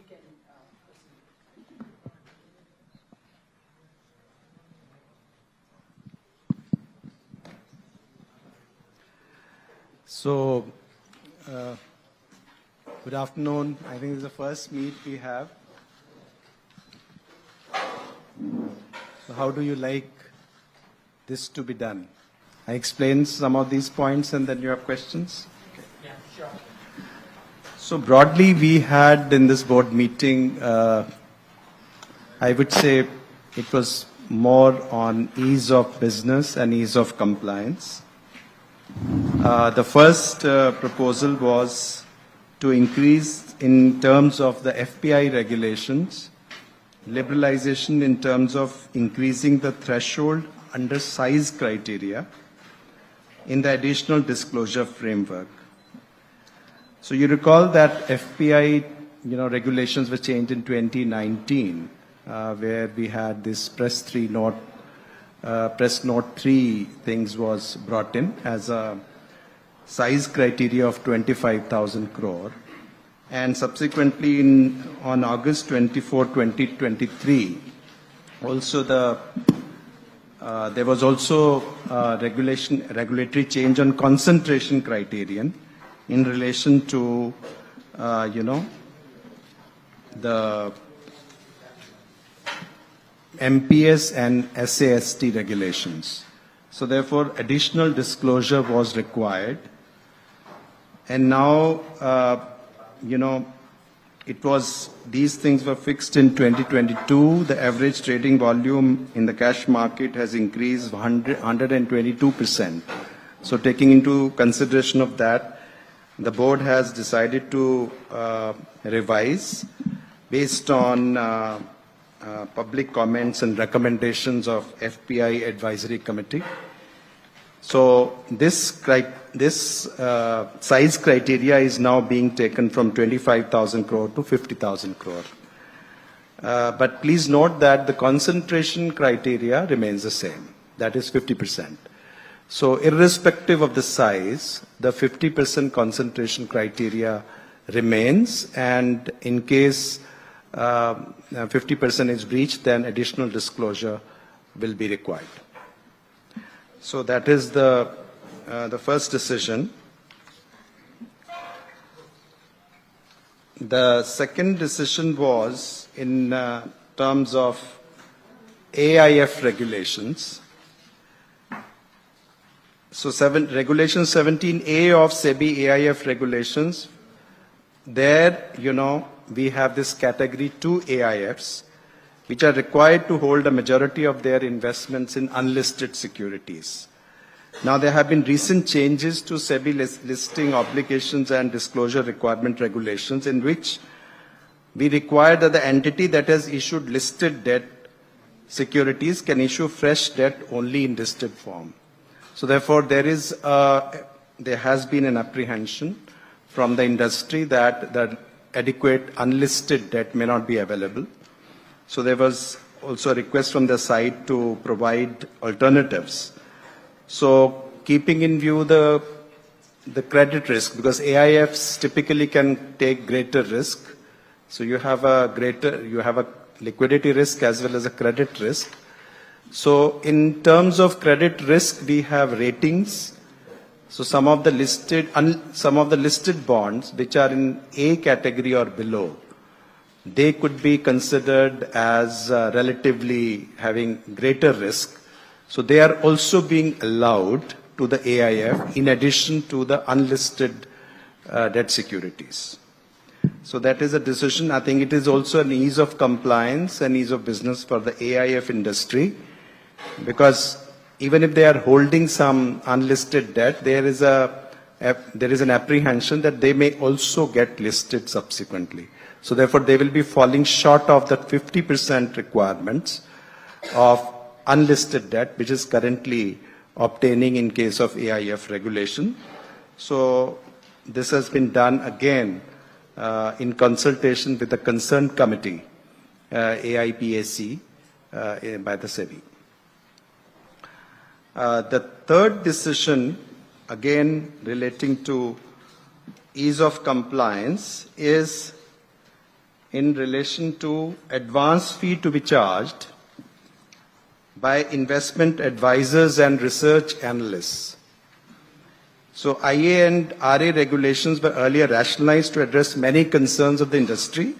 can So, good afternoon. I think this is the first meet we have. So how do you like this to be done? I explain some of these points and then you have questions? Okay. Yeah, sure. So broadly, we had in this board meeting, I would say it was more on ease of business and ease of compliance. The first proposal was to increase in terms of the FPI regulations, liberalization in terms of increasing the threshold under size criteria in the additional disclosure framework. So you recall that FPI regulations were changed in 2019, where we had this Press Note 3 things was brought in as a size criteria of 25,000 crore. And subsequently on August 24, 2023, also there was also regulatory change on concentration criterion in relation to, the MPS and SAST regulations. So therefore, additional disclosure was required. And now, these things were fixed in 2022. The average trading volume in the cash market has increased 122%. So taking into consideration of that, the board has decided to revise based on public comments and recommendations of FPI Advisory Committee. So this size criteria is now being taken from 25,000 crore to 50,000 crore. But please note that the concentration criteria remains the same. That is 50%. So irrespective of the size, the 50% concentration criteria remains, and in case 50% is breached, then additional disclosure will be required. So that is the first decision. The second decision was in terms of AIF regulations. So Regulation 17A of SEBI AIF regulations, there, we have this category 2 AIFs, which are required to hold a majority of their investments in unlisted securities. Now, there have been recent changes to SEBI listing obligations and disclosure requirement regulations, in which we require that the entity that has issued listed debt securities can issue fresh debt only in listed form. So therefore, there has been an apprehension from the industry that the adequate unlisted debt may not be available. So there was also a request from the side to provide alternatives. So keeping in view the credit risk, because AIFs typically can take greater risk. So you have a liquidity risk as well as a credit risk. So in terms of credit risk, we have ratings. So some of the listed bonds which are in A category or below, they could be considered as relatively having greater risk. So they are also being allowed to the AIF in addition to the unlisted debt securities. So that is a decision. I think it is also an ease of compliance and ease of business for the AIF industry, because even if they are holding some unlisted debt, there is an apprehension that they may also get listed subsequently. So therefore, they will be falling short of the 50% requirements of unlisted debt, which is currently obtaining in case of AIF regulation. So this has been done again in consultation with the concerned committee, AIPAC, by the SEBI. The third decision, again relating to ease of compliance, is in relation to advance fee to be charged by investment advisors and research analysts. So IA and RA regulations were earlier rationalized to address many concerns of the industry,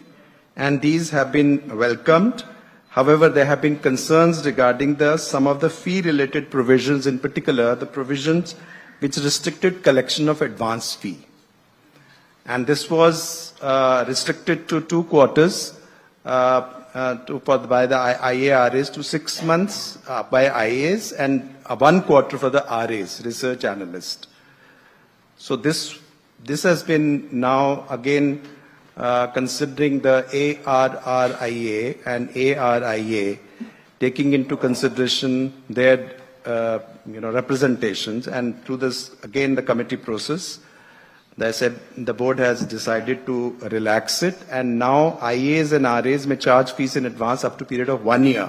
and these have been welcomed. However, there have been concerns regarding some of the fee-related provisions, in particular the provisions which restricted collection of advance fee. And this was restricted to 2 quarters by the IARAs, to 6 months by IAs, and 1 quarter for the RAs, research analyst. So this has been now again considering the ARRIA and ARIA, taking into consideration their representations, and through this again the committee process, the board has decided to relax it, and now IAs and RAs may charge fees in advance up to a period of 1 year.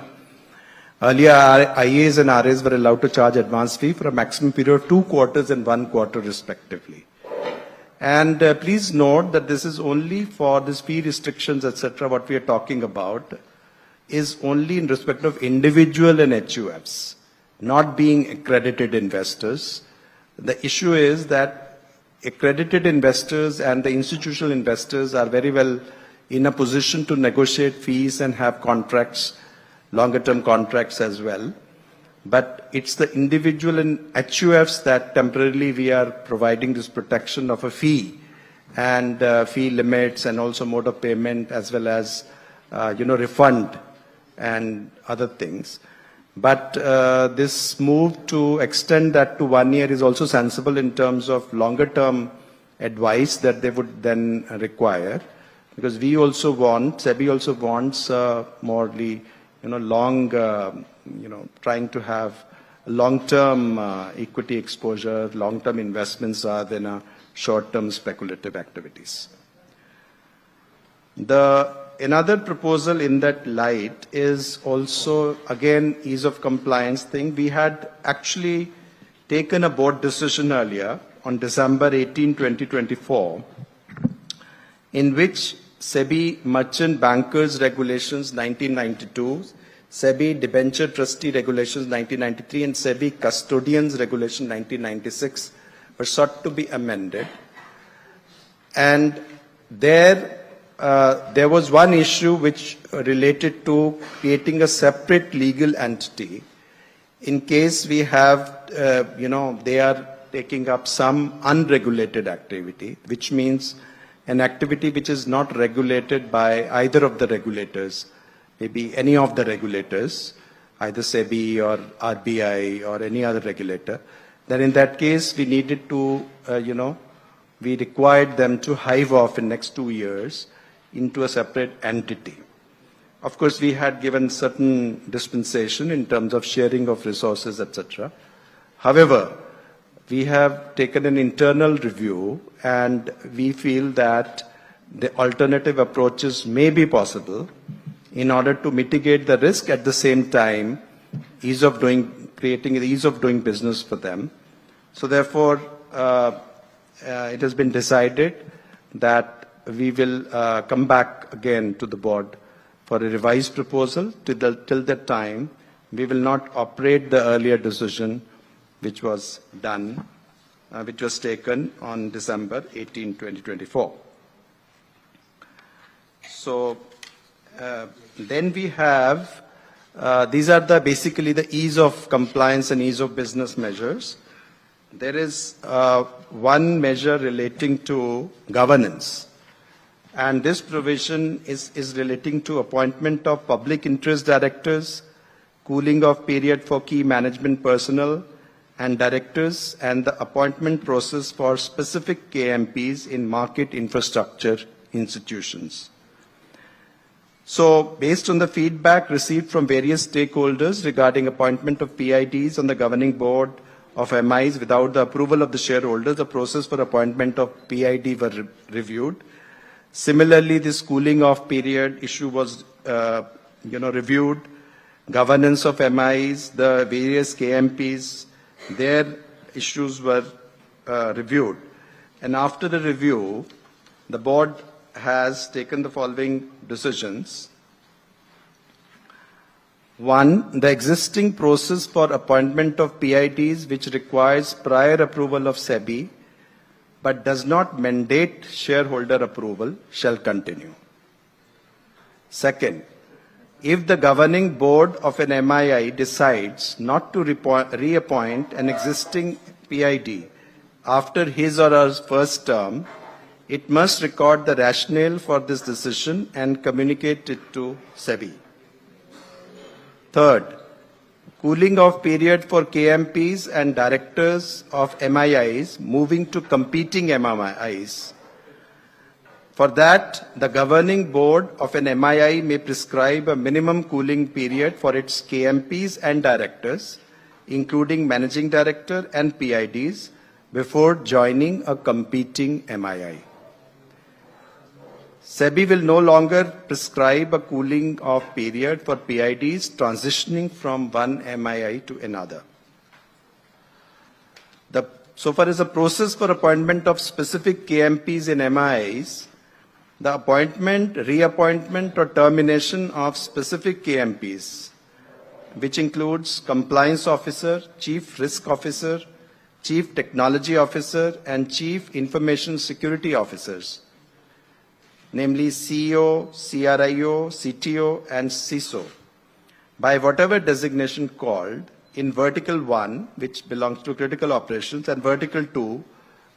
Earlier, IAs and RAs were allowed to charge advance fee for a maximum period of 2 quarters and 1 quarter respectively. And please note that this is only for this fee restrictions, etc. What we are talking about is only in respect of individual and HUFs, not being accredited investors. The issue is that accredited investors and the institutional investors are very well in a position to negotiate fees and have contracts, longer term contracts as well. But it's the individual and HUFs that temporarily we are providing this protection of a fee and fee limits and also mode of payment, as well as refund and other things. But this move to extend that to 1 year is also sensible in terms of longer term advice that they would then require, because we also want, SEBI also wants morely, long, trying to have long-term equity exposure, long-term investments rather than short-term speculative activities. Another proposal in that light is also, again, ease of compliance thing. We had actually taken a board decision earlier on December 18, 2024, in which SEBI Merchant Bankers Regulations 1992, SEBI Debenture Trustee Regulations 1993, and SEBI Custodians Regulation 1996 were sought to be amended. And there was one issue which related to creating a separate legal entity in case we have, they are taking up some unregulated activity, which means an activity which is not regulated by either of the regulators, maybe any of the regulators, either SEBI or RBI or any other regulator. Then in that case, we needed to, we required them to hive off in next 2 years into a separate entity. Of course, we had given certain dispensation in terms of sharing of resources, etc. However, we have taken an internal review, and we feel that the alternative approaches may be possible in order to mitigate the risk, at the same time creating the ease of doing business for them. So therefore, it has been decided that we will come back again to the board for a revised proposal. Till that time, we will not operate the earlier decision which was done, which was taken on December 18, 2024. So then we have, these are basically the ease of compliance and ease of business measures. There is one measure relating to governance. And this provision is relating to appointment of public interest directors, cooling off period for key management personnel and directors, and the appointment process for specific KMPs in market infrastructure institutions. So based on the feedback received from various stakeholders regarding appointment of PIDs on the governing board of MIs without the approval of the shareholders, the process for appointment of PID were reviewed. Similarly, this cooling off period issue was, reviewed. Governance of MIs, the various KMPs, their issues were reviewed. And after the review, the board has taken the following decisions. One, the existing process for appointment of PIDs, which requires prior approval of SEBI but does not mandate shareholder approval, shall continue. Second, if the governing board of an MII decides not to reappoint an existing PID after his or her first term, it must record the rationale for this decision and communicate it to SEBI. Third, cooling off period for KMPs and directors of MIIs moving to competing MIIs. For that, the governing board of an MII may prescribe a minimum cooling period for its KMPs and directors, including managing director and PIDs, before joining a competing MII. SEBI will no longer prescribe a cooling off period for PIDs transitioning from one MII to another. So far as the process for appointment of specific KMPs in MIIs, the appointment, reappointment or termination of specific KMPs, which includes compliance officer, chief risk officer, chief technology officer and chief information security officers, namely CEO, CRIO, CTO, and CISO, by whatever designation called in Vertical 1, which belongs to critical operations, and Vertical 2,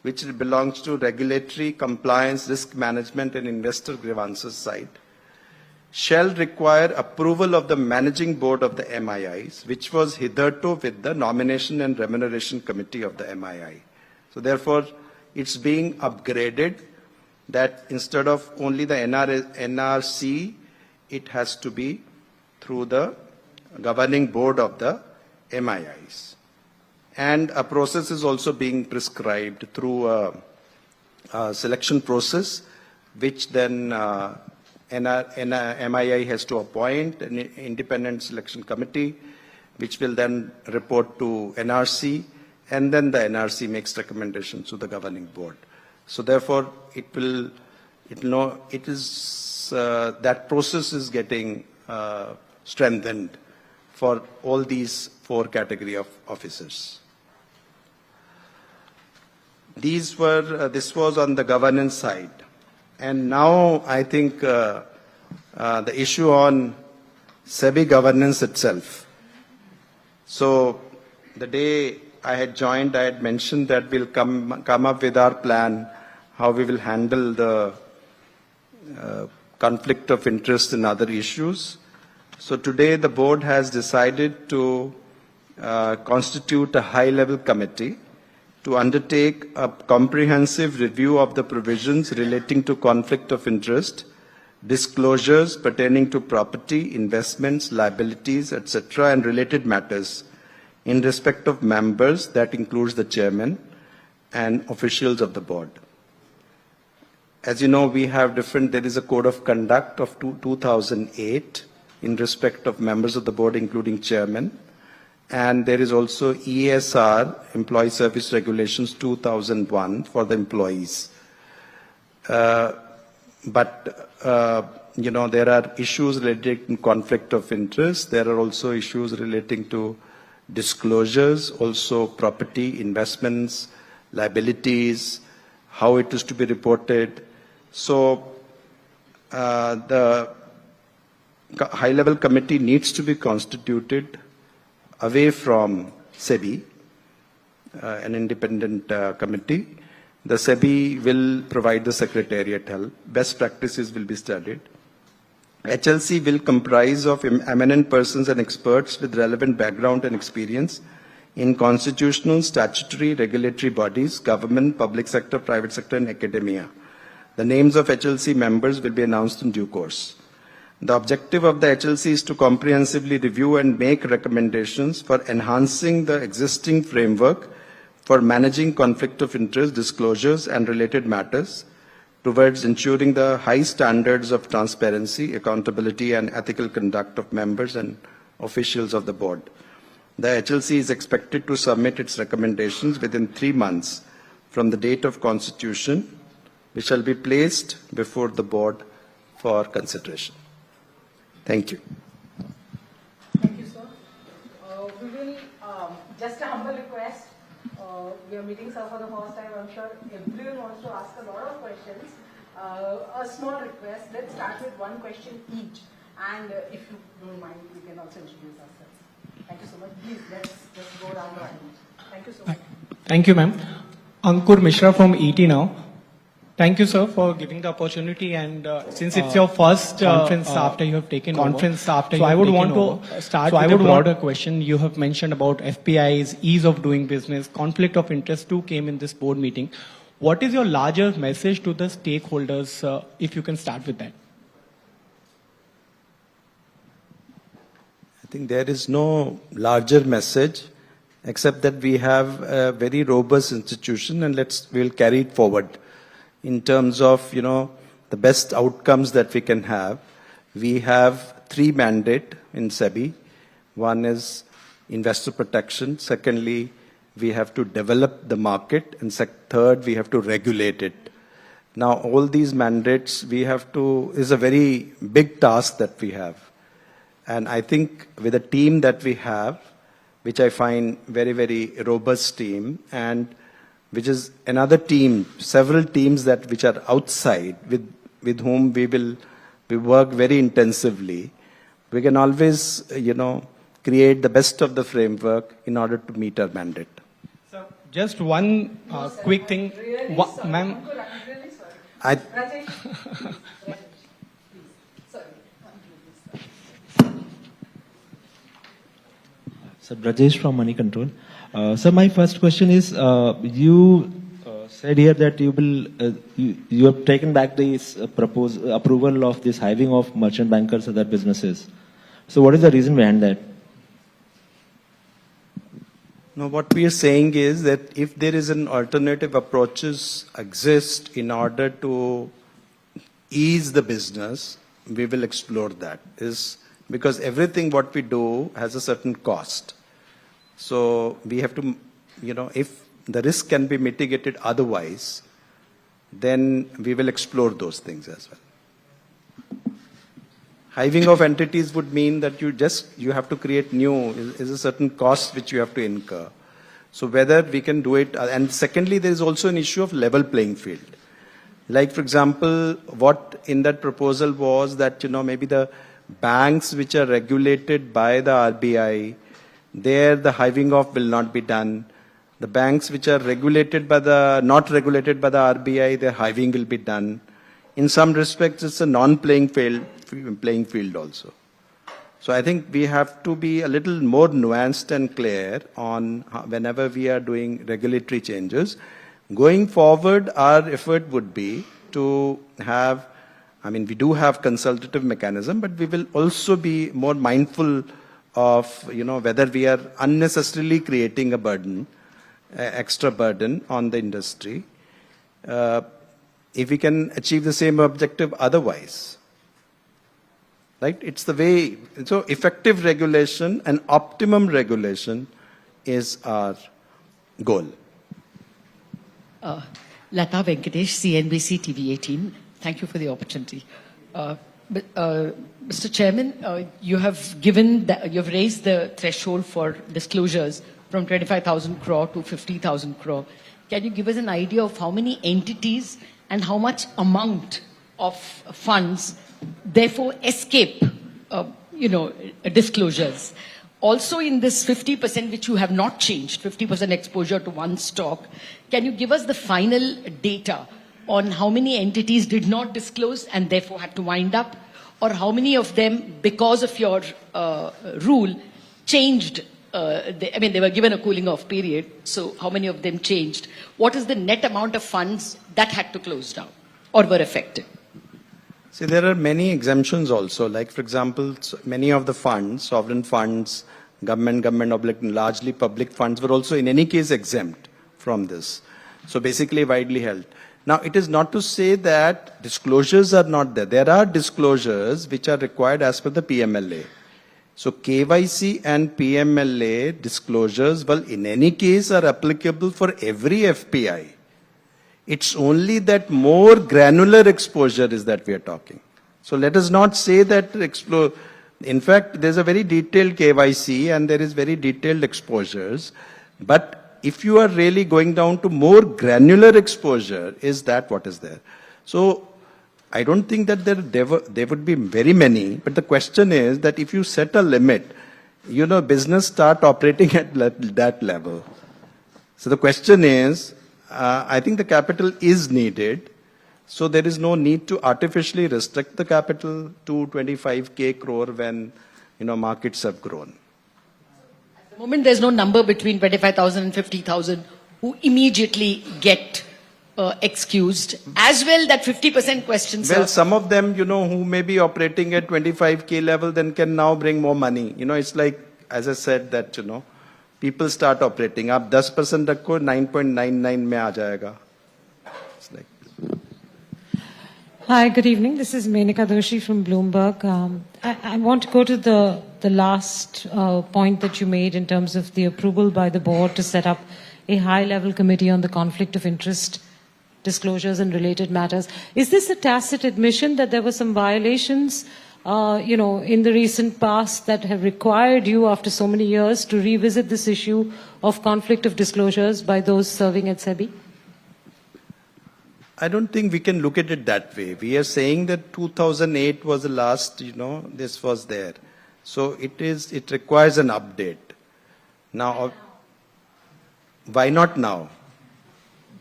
which belongs to regulatory, compliance, risk management, and investor grievances side, shall require approval of the managing board of the MIIs, which was hitherto with the nomination and remuneration committee of the MII. So therefore, it's being upgraded that instead of only the NRC, it has to be through the governing board of the MIIs. And a process is also being prescribed through a selection process, which then MII has to appoint an independent selection committee, which will then report to NRC, and then the NRC makes recommendations to the governing board. So therefore, that process is getting strengthened for all these four category of officers. This was on the governance side. And now I think the issue on SEBI governance itself. So the day I had joined, I had mentioned that we'll come up with our plan, how we will handle the conflict of interest and other issues. So today the board has decided to constitute a high-level committee to undertake a comprehensive review of the provisions relating to conflict of interest, disclosures pertaining to property, investments, liabilities, etc., and related matters in respect of members, that includes the chairman and officials of the board. As you know, we have there is a code of conduct of 2008 in respect of members of the board, including chairman. And there is also ESR, Employee Service Regulations 2001 for the employees. There are issues related to conflict of interest. There are also issues relating to disclosures, also property, investments, liabilities, how it is to be reported. So the high-level committee needs to be constituted away from SEBI, an independent committee. The SEBI will provide the secretariat help. Best practices will be studied. HLC will comprise of eminent persons and experts with relevant background and experience in constitutional, statutory, regulatory bodies, government, public sector, private sector, and academia. The names of HLC members will be announced in due course. The objective of the HLC is to comprehensively review and make recommendations for enhancing the existing framework for managing conflict of interest, disclosures, and related matters towards ensuring the high standards of transparency, accountability, and ethical conduct of members and officials of the board. The HLC is expected to submit its recommendations within 3 months from the date of constitution which shall be placed before the board for consideration. Thank you. Thank you, sir. We will, just a humble request, we are meeting sir for the first time. I'm sure everyone wants to ask a lot of questions. A small request, let's start with one question each. And if you don't mind, we can also introduce ourselves. Thank you so much. Please, let's just go around the line. Thank you so much. Thank you, ma'am. Ankur Mishra from ET Now. Thank you, sir, for giving the opportunity. And since it's your first conference after you have taken over, so I would want to start with a broader question. You have mentioned about FPIs, ease of doing business, conflict of interest too came in this board meeting. What is your larger message to the stakeholders, if you can start with that? I think there is no larger message except that we have a very robust institution, and we'll carry it forward in terms of, the best outcomes that we can have. We have 3 mandates in SEBI. One is investor protection. Secondly, we have to develop the market. And third, we have to regulate it. Now, all these mandates is a very big task that we have. And I think with the team that we have, which I find very, very robust team, and which is another team, several teams which are outside, with whom we work very intensively, we can always, create the best of the framework in order to meet our mandate. So just one quick thing, ma'am. So Brajesh from Moneycontrol. So my first question is, you said here that you have taken back this approval of this hiving of merchant bankers and other businesses. So what is the reason behind that? No, what we are saying is that if there is an alternative approaches exist in order to ease the business, we will explore that. Because everything what we do has a certain cost. So we have to, if the risk can be mitigated otherwise, then we will explore those things as well. Hiving of entities would mean that you have to create new, is a certain cost which you have to incur. So whether we can do it, and secondly, there is also an issue of level playing field. Like, for example, what in that proposal was that, maybe the banks which are regulated by the RBI, there the hiving off will not be done. The banks which are not regulated by the RBI, their hiving will be done. In some respects, it's a non-playing field also. So I think we have to be a little more nuanced and clear on whenever we are doing regulatory changes. Going forward, our effort would be to have, we do have consultative mechanism, but we will also be more mindful of, whether we are unnecessarily creating a burden, extra burden on the industry, if we can achieve the same objective otherwise. Right? It's the way, so effective regulation and optimum regulation is our goal. Lata Venkatesh, CNBC TV 18. Thank you for the opportunity. Mr. Chairman, you have raised the threshold for disclosures from 25,000 crore to 50,000 crore. Can you give us an idea of how many entities and how much amount of funds therefore escape, disclosures? Also, in this 50% which you have not changed, 50% exposure to one stock, can you give us the final data on how many entities did not disclose and therefore had to wind up, or how many of them, because of your rule, changed? They were given a cooling off period, so how many of them changed? What is the net amount of funds that had to close down or were affected? See, there are many exemptions also. Like, for example, many of the funds, sovereign funds, government, largely public funds, were also in any case exempt from this. So basically widely held. Now, it is not to say that disclosures are not there. There are disclosures which are required as per the PMLA. So KYC and PMLA disclosures, well, in any case are applicable for every FPI. It's only that more granular exposure is that we are talking. So let us not say that in fact, there's a very detailed KYC and there is very detailed exposures. But if you are really going down to more granular exposure, is that what is there? So I don't think that there would be very many, but the question is that if you set a limit, business start operating at that level. So the question is, I think the capital is needed. So there is no need to artificially restrict the capital to 25K crore when, markets have grown. At the moment, there's no number between 25,000 and 50,000 who immediately get excused. As well, that 50% question, sir. Well, some of them, who may be operating at 25K level, then can now bring more money. It's like, as I said, that, people start operating. Up 10% rakho, 9.99 mein aa jayega. It's like. Hi, good evening. This is Menika Doshi from Bloomberg. I want to go to the last point that you made in terms of the approval by the board to set up a high-level committee on the conflict of interest disclosures and related matters. Is this a tacit admission that there were some violations, in the recent past that have required you, after so many years, to revisit this issue of conflict of disclosures by those serving at SEBI? I don't think we can look at it that way. We are saying that 2008 was the last, this was there. So it requires an update. Now, why not now?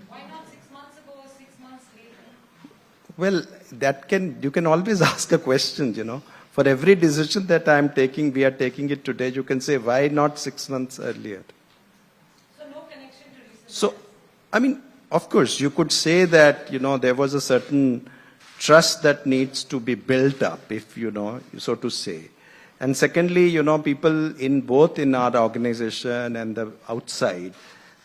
Why not 6 months ago or 6 months later? Well, you can always ask a question, For every decision that I am taking, we are taking it today, you can say, why not 6 months earlier? So no connection to recent. So, of course, you could say that, there was a certain trust that needs to be built up, if, so to say. And secondly, people both in our organization and the outside,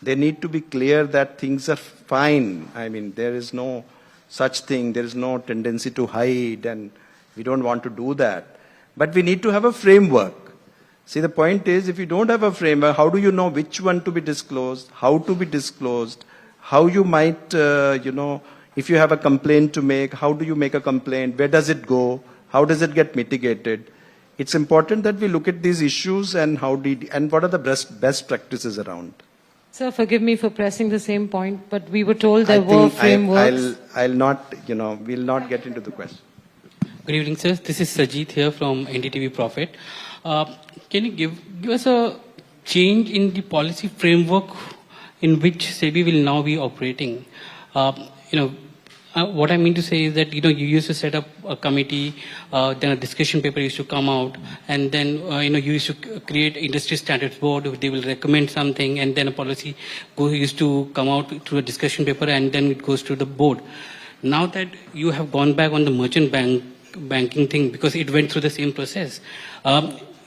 they need to be clear that things are fine. There is no such thing. There is no tendency to hide, and we don't want to do that. But we need to have a framework. See, the point is, if you don't have a framework, how do you know which one to be disclosed, how to be disclosed, how you might, if you have a complaint to make, how do you make a complaint, where does it go, how does it get mitigated? It's important that we look at these issues and what are the best practices around. Sir, forgive me for pressing the same point, but we were told there were frameworks. I'll not, we'll not get into the question. Good evening, sir. This is Sajid here from NDTV Profit. Can you give us a change in the policy framework in which SEBI will now be operating? What I mean to say is that, you used to set up a committee, then a discussion paper used to come out, and then, you used to create industry standards board, they will recommend something, and then a policy used to come out through a discussion paper, and then it goes to the board. Now that you have gone back on the merchant banking thing, because it went through the same process,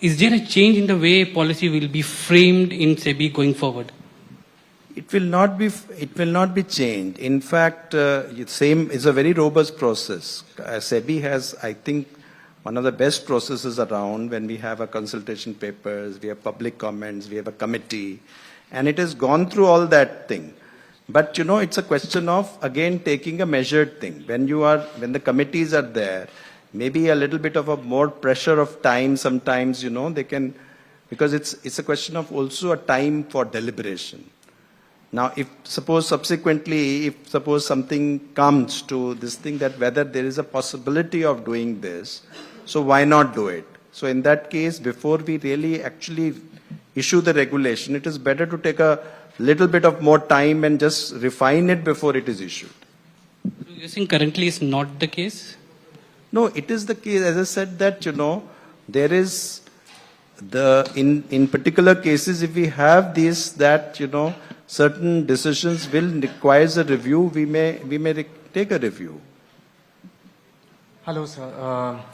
is there a change in the way policy will be framed in SEBI going forward? It will not be changed. In fact, it's a very robust process. SEBI has, I think, one of the best processes around when we have a consultation papers, we have public comments, we have a committee, and it has gone through all that thing. But, it's a question of, again, taking a measured thing. When the committees are there, maybe a little bit of a more pressure of time sometimes, they can, because it's a question of also a time for deliberation. Now, if suppose something comes to this thing that whether there is a possibility of doing this, so why not do it? So in that case, before we really actually issue the regulation, it is better to take a little bit of more time and just refine it before it is issued. So you're saying currently is not the case? No, it is the case. As I said that, there is in particular cases, if we have this, that, certain decisions will require a review, we may take a review. Hello, sir.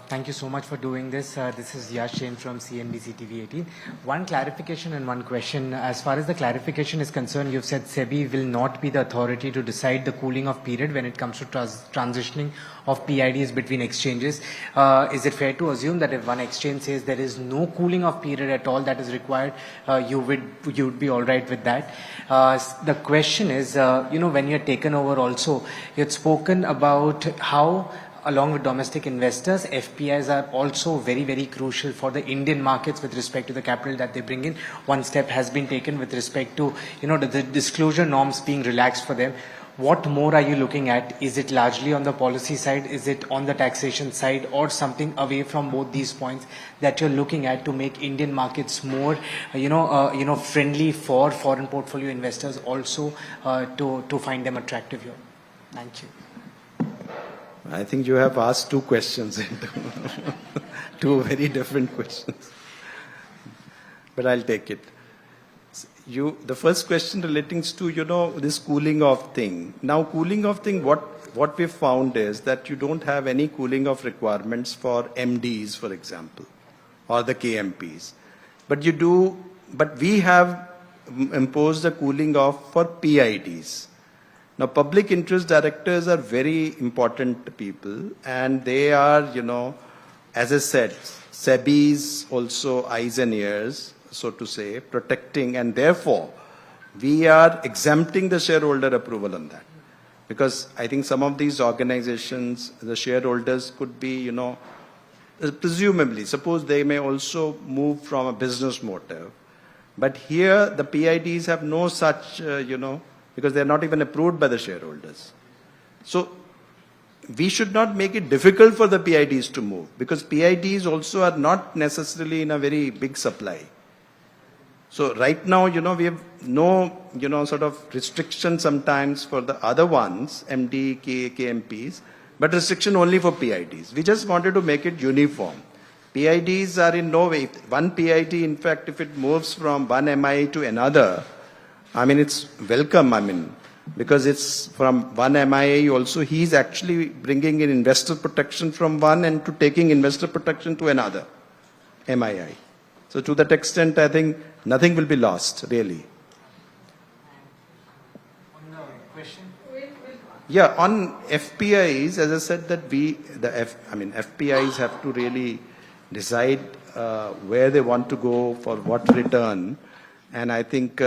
Thank you so much for doing this. This is Yash Jain from CNBC TV 18. One clarification and one question. As far as the clarification is concerned, you've said SEBI will not be the authority to decide the cooling off period when it comes to transitioning of PIDs between exchanges. Is it fair to assume that if one exchange says there is no cooling off period at all that is required, you would be all right with that? The question is, when you're taken over also, you had spoken about how along with domestic investors, FPIs are also very, very crucial for the Indian markets with respect to the capital that they bring in. One step has been taken with respect to, the disclosure norms being relaxed for them. What more are you looking at? Is it largely on the policy side? Is it on the taxation side, or something away from both these points that you're looking at to make Indian markets more, friendly for foreign portfolio investors also to find them attractive here? Thank you. I think you have asked two questions, two very different questions. But I'll take it. The first question relating to, this cooling off thing. Now, cooling off thing, what we found is that you don't have any cooling off requirements for MDs, for example, or the KMPs. But we have imposed a cooling off for PIDs. Now, public interest directors are very important people, and they are, as I said, SEBI's also eyes and ears, so to say, protecting, and therefore, we are exempting the shareholder approval on that. Because I think some of these organizations, the shareholders could be, presumably, suppose they may also move from a business motive. But here, the PIDs have no such, because they're not even approved by the shareholders. So we should not make it difficult for the PIDs to move, because PIDs also are not necessarily in a very big supply. So right now, we have no, sort of restriction sometimes for the other ones, MD, KMPs, but restriction only for PIDs. We just wanted to make it uniform. PIDs are in no way, one PID, in fact, if it moves from one MI to another, it's welcome, because it's from one MIA also, he's actually bringing in investor protection from one and to taking investor protection to another MII. So to that extent, I think nothing will be lost, really. On the question? Yeah, on FPIs, as I said, that FPIs have to really decide where they want to go for what return. And I think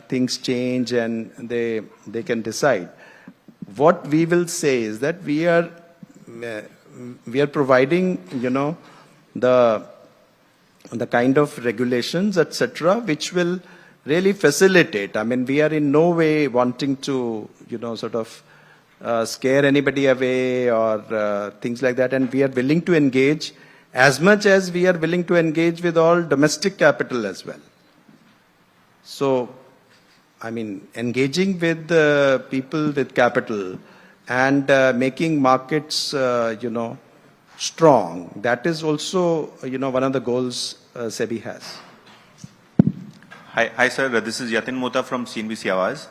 things change and they can decide. What we will say is that we are providing, the kind of regulations, etc., which will really facilitate. We are in no way wanting to, sort of scare anybody away or things like that. And we are willing to engage as much as we are willing to engage with all domestic capital as well. So, engaging with people with capital and making markets, strong, that is also, one of the goals SEBI has. Hi sir, this is Yatin Mota from CNBC Awaz.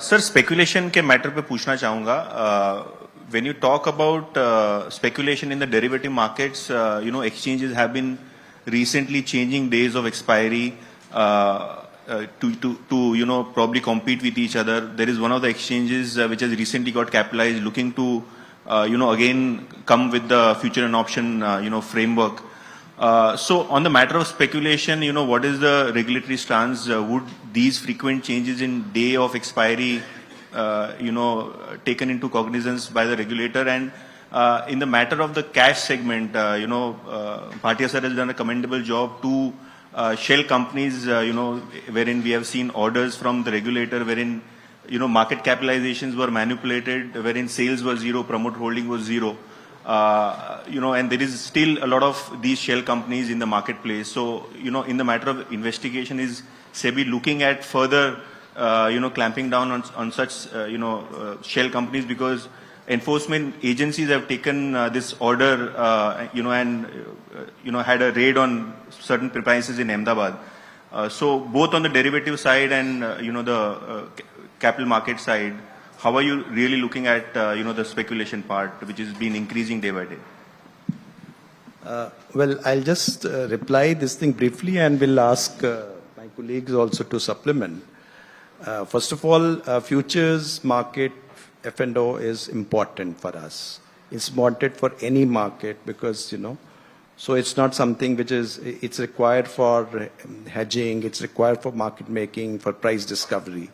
Sir, speculation के matter पे पूछना चाहूँगा. When you talk about speculation in the derivative markets, exchanges have been recently changing days of expiry to probably compete with each other. There is one of the exchanges which has recently got capitalized, looking to again come with the future and option framework. So on the matter of speculation, what is the regulatory stance? Would these frequent changes in day of expiry taken into cognizance by the regulator? And in the matter of the cash segment, Bhatia sir has done a commendable job to shell companies, wherein we have seen orders from the regulator, wherein, market capitalizations were manipulated, wherein sales were zero, promote holding was zero. And there is still a lot of these shell companies in the marketplace. So, in the matter of investigation, is SEBI looking at further, clamping down on such, shell companies, because enforcement agencies have taken this order, and, had a raid on certain premises in Ahmedabad. So both on the derivative side and, the capital market side, how are you really looking at, the speculation part, which has been increasing day by day? Well, I'll just reply this thing briefly and will ask my colleagues also to supplement. First of all, futures market F&O is important for us. It's important for any market because, so it's not something which it's required for hedging, it's required for market making, for price discovery.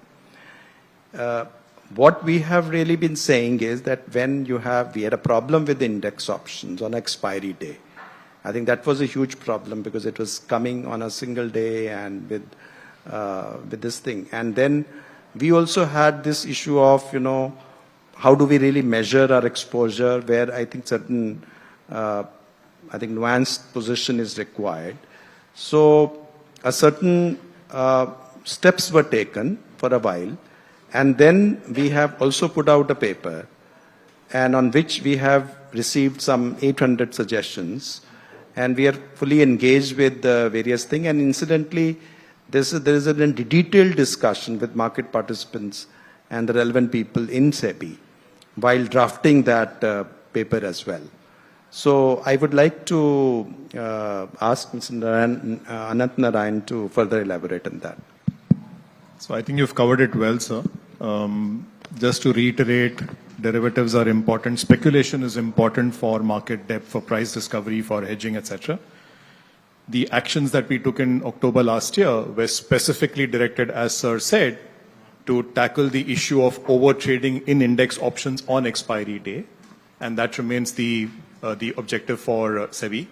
What we have really been saying is that when we had a problem with index options on expiry day. I think that was a huge problem because it was coming on a single day and with this thing. And then we also had this issue of, how do we really measure our exposure where I think certain, nuanced position is required. So a certain steps were taken for a while. And then we have also put out a paper and on which we have received some 800 suggestions. And we are fully engaged with the various things. And incidentally, there is a detailed discussion with market participants and the relevant people in SEBI while drafting that paper as well. So I would like to ask Mr. Anant Narayan to further elaborate on that. So I think you've covered it well, sir. Just to reiterate, derivatives are important. Speculation is important for market depth, for price discovery, for hedging, etc. The actions that we took in October last year were specifically directed, as sir said, to tackle the issue of over-trading in index options on expiry day. And that remains the objective for SEBI.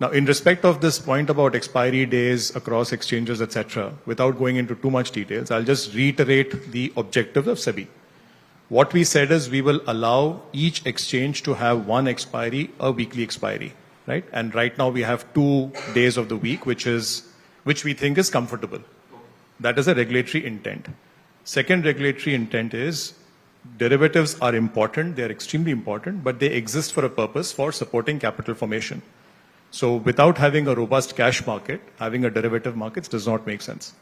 Now, in respect of this point about expiry days across exchanges, etc., without going into too much details, I'll just reiterate the objective of SEBI. What we said is we will allow each exchange to have one expiry, a weekly expiry, right? And right now we have 2 days of the week, which we think is comfortable. That is a regulatory intent. Second regulatory intent is derivatives are important, they're extremely important, but they exist for a purpose for supporting capital formation. So without having a robust cash market, having a derivative markets does not make sense.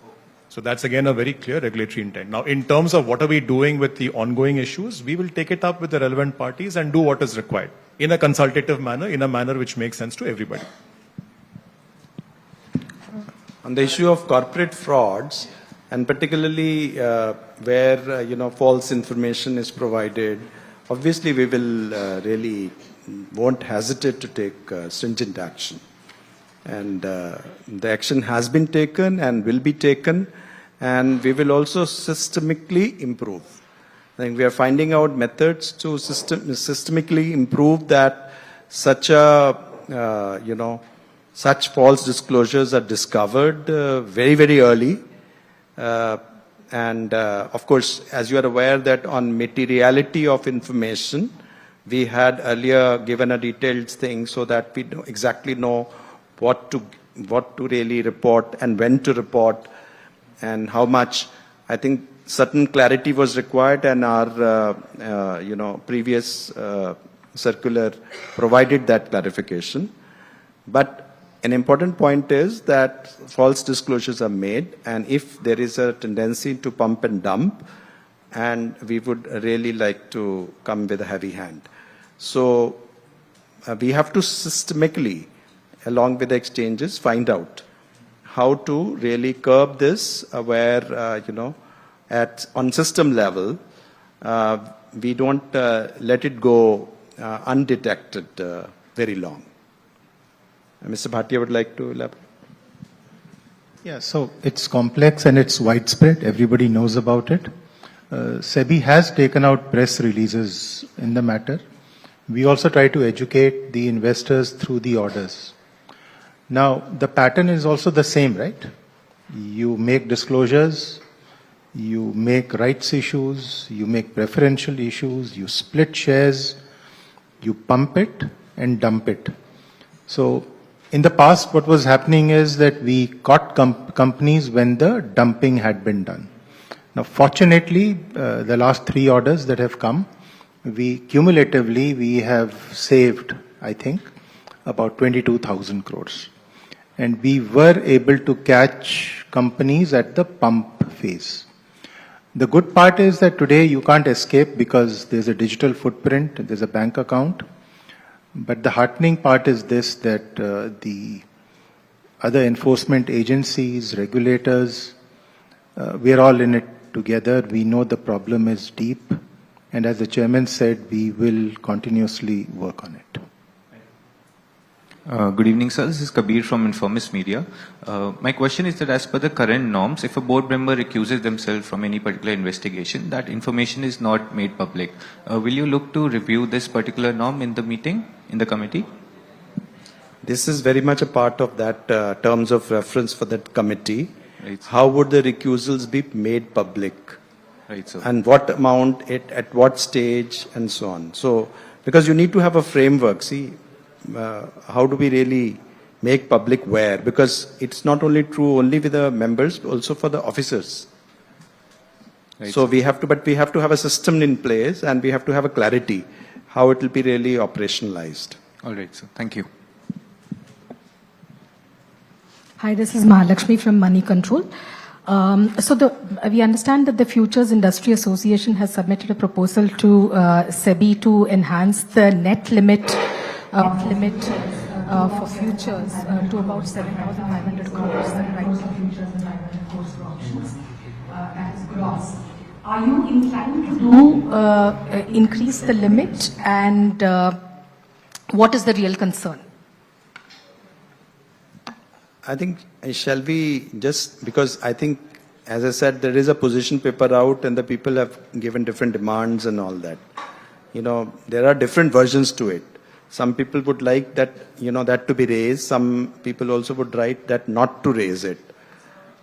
So that's again a very clear regulatory intent. Now, in terms of what are we doing with the ongoing issues, we will take it up with the relevant parties and do what is required in a consultative manner, in a manner which makes sense to everybody. On the issue of corporate frauds, and particularly where false information is provided, obviously we will really won't hesitate to take stringent action. And the action has been taken and will be taken, and we will also systemically improve. I think we are finding out methods to systemically improve that such such false disclosures are discovered very, very early. Of course, as you are aware that on materiality of information, we had earlier given a detailed thing so that we exactly know what to really report and when to report and how much. I think certain clarity was required, and our previous circular provided that clarification. But an important point is that false disclosures are made, and if there is a tendency to pump and dump, and we would really like to come with a heavy hand. So we have to systemically, along with the exchanges, find out how to really curb this where, on system level, we don't let it go undetected very long. Mr. Bhatia would like to elaborate. Yeah, so it's complex and it's widespread. Everybody knows about it. SEBI has taken out press releases in the matter. We also try to educate the investors through the orders. Now, the pattern is also the same, right? You make disclosures, you make rights issues, you make preferential issues, you split shares, you pump it and dump it. So, in the past, what was happening is that we caught companies when the dumping had been done. Now, fortunately, the last 3 orders that have come, cumulatively, we have saved, I think, about 22,000 crores. And we were able to catch companies at the pump phase. The good part is that today you can't escape because there's a digital footprint, there's a bank account. But the heartening part is this, that the other enforcement agencies, regulators, we are all in it together. We know the problem is deep. And as the chairman said, we will continuously work on it. Good evening, sir. This is Kabir from Informis Media. My question is that as per the current norms, if a board member recuses themselves from any particular investigation, that information is not made public. Will you look to review this particular norm in the meeting, in the committee? This is very much a part of that terms of reference for that committee. Right, sir. How would the recusals be made public? Right, sir. And what amount, at what stage, and so on. So, because you need to have a framework. See, how do we really make public where? Because it's not only true only with the members, also for the officers. Right, so we have to have a system in place, and we have to have a clarity how it will be really operationalized. All right, sir. Thank you. Hi, this is Mahalakshmi from Money Control. We understand that the Futures Industry Association has submitted a proposal to SEBI to enhance the net limit for futures to about 7,500 crores. Are you inclined to increase the limit, and what is the real concern? I think, shall we just, because I think, as I said, there is a position paper out and the people have given different demands and all that. You know, there are different versions to it. Some people would like that, you know, that to be raised. Some people also would write that not to raise it.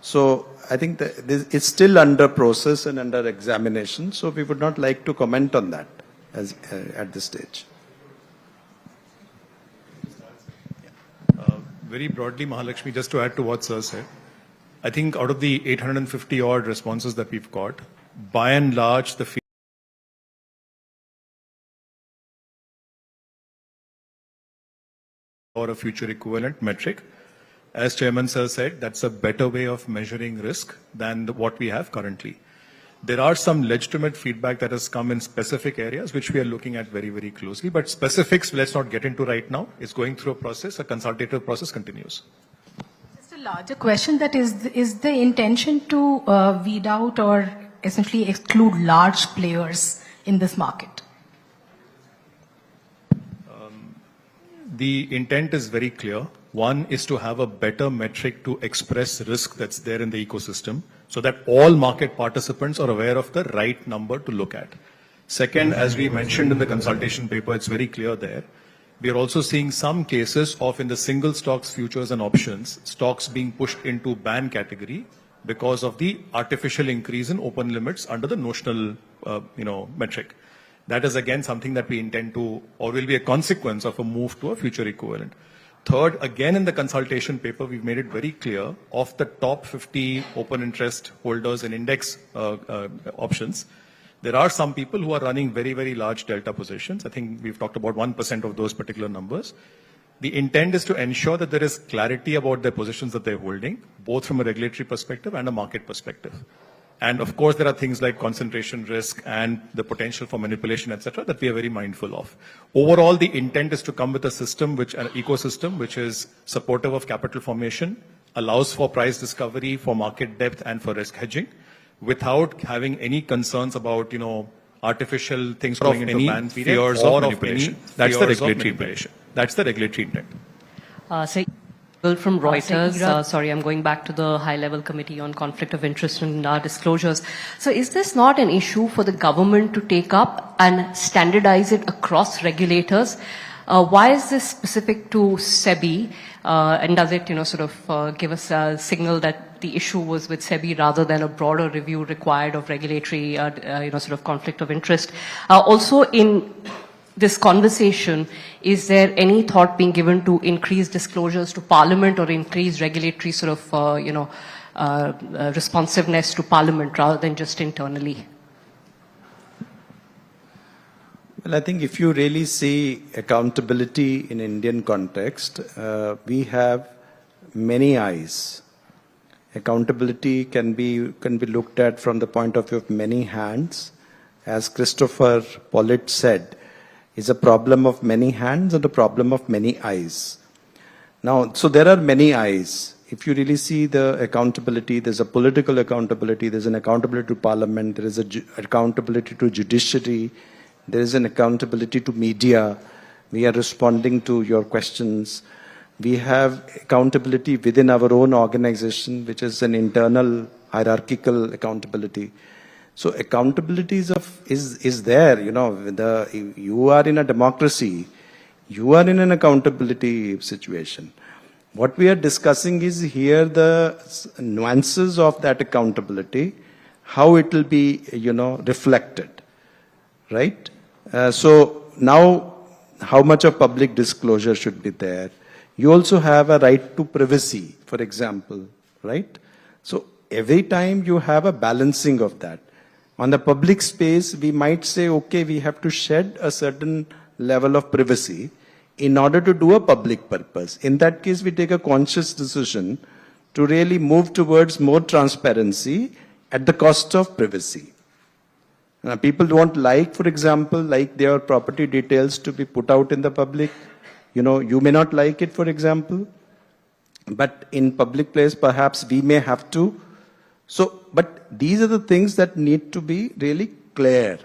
So I think that it's still under process and under examination. So we would not like to comment on that as at this stage. Very broadly, Mahalakshmi, just to add to what Sir said, I think out of the 850 odd responses that we've got, by and large, the or a future equivalent metric. As Chairman Sir said, that's a better way of measuring risk than what we have currently. There are some legitimate feedback that has come in specific areas, which we are looking at very, very closely. But specifics, let's not get into right now. It's going through a process. A consultative process continues. Just a larger question, that is the intention to weed out or essentially exclude large players in this market? The intent is very clear. One is to have a better metric to express risk that's there in the ecosystem, so that all market participants are aware of the right number to look at. Second, as we mentioned in the consultation paper, it's very clear there. We are also seeing some cases of, in the single stocks, futures and options, stocks being pushed into ban category because of the artificial increase in open limits under the notional metric. That is again something that we intend to, or will be a consequence of a move to a future equivalent. Third, again in the consultation paper, we've made it very clear, of the top 50 open interest holders in index options, there are some people who are running very, very large delta positions. I think we've talked about 1% of those particular numbers. The intent is to ensure that there is clarity about their positions that they're holding, both from a regulatory perspective and a market perspective. And of course, there are things like concentration risk and the potential for manipulation, etc., that we are very mindful of. Overall, the intent is to come with a system, an ecosystem, which is supportive of capital formation, allows for price discovery, for market depth, and for risk hedging, without having any concerns about, artificial things going into ban period or manipulation. That's the regulatory intent. That's the regulatory intent. From Reuters. Sorry, I'm going back to the high-level committee on conflict of interest and disclosures. So is this not an issue for the government to take up and standardize it across regulators? Why is this specific to SEBI? And does it, give us a signal that the issue was with SEBI rather than a broader review required of regulatory, conflict of interest? Also, in this conversation, is there any thought being given to increase disclosures to Parliament or increase regulatory responsiveness to Parliament rather than just internally? Well, I think if you really see accountability in Indian context, we have many eyes. Accountability can be looked at from the point of view of many hands. As Christopher Pollitt said, is a problem of many hands and a problem of many eyes. Now, so there are many eyes. If you really see the accountability, there's a political accountability, there's an accountability to parliament, there is an accountability to judiciary, there is an accountability to media. We are responding to your questions. We have accountability within our own organization, which is an internal hierarchical accountability. So accountability is there, you know, you are in a democracy, you are in an accountability situation. What we are discussing is here the nuances of that accountability, how it will be, you know, reflected, right? So now, how much of public disclosure should be there? You also have a right to privacy, for example, right? So every time you have a balancing of that. On the public space, we might say, okay, we have to shed a certain level of privacy in order to do a public purpose. In that case, we take a conscious decision to really move towards more transparency at the cost of privacy. Now, people don't like, for example, like their property details to be put out in the public. You know, you may not like it, for example, but in public place, perhaps we may have to. So, but these are the things that need to be really clear.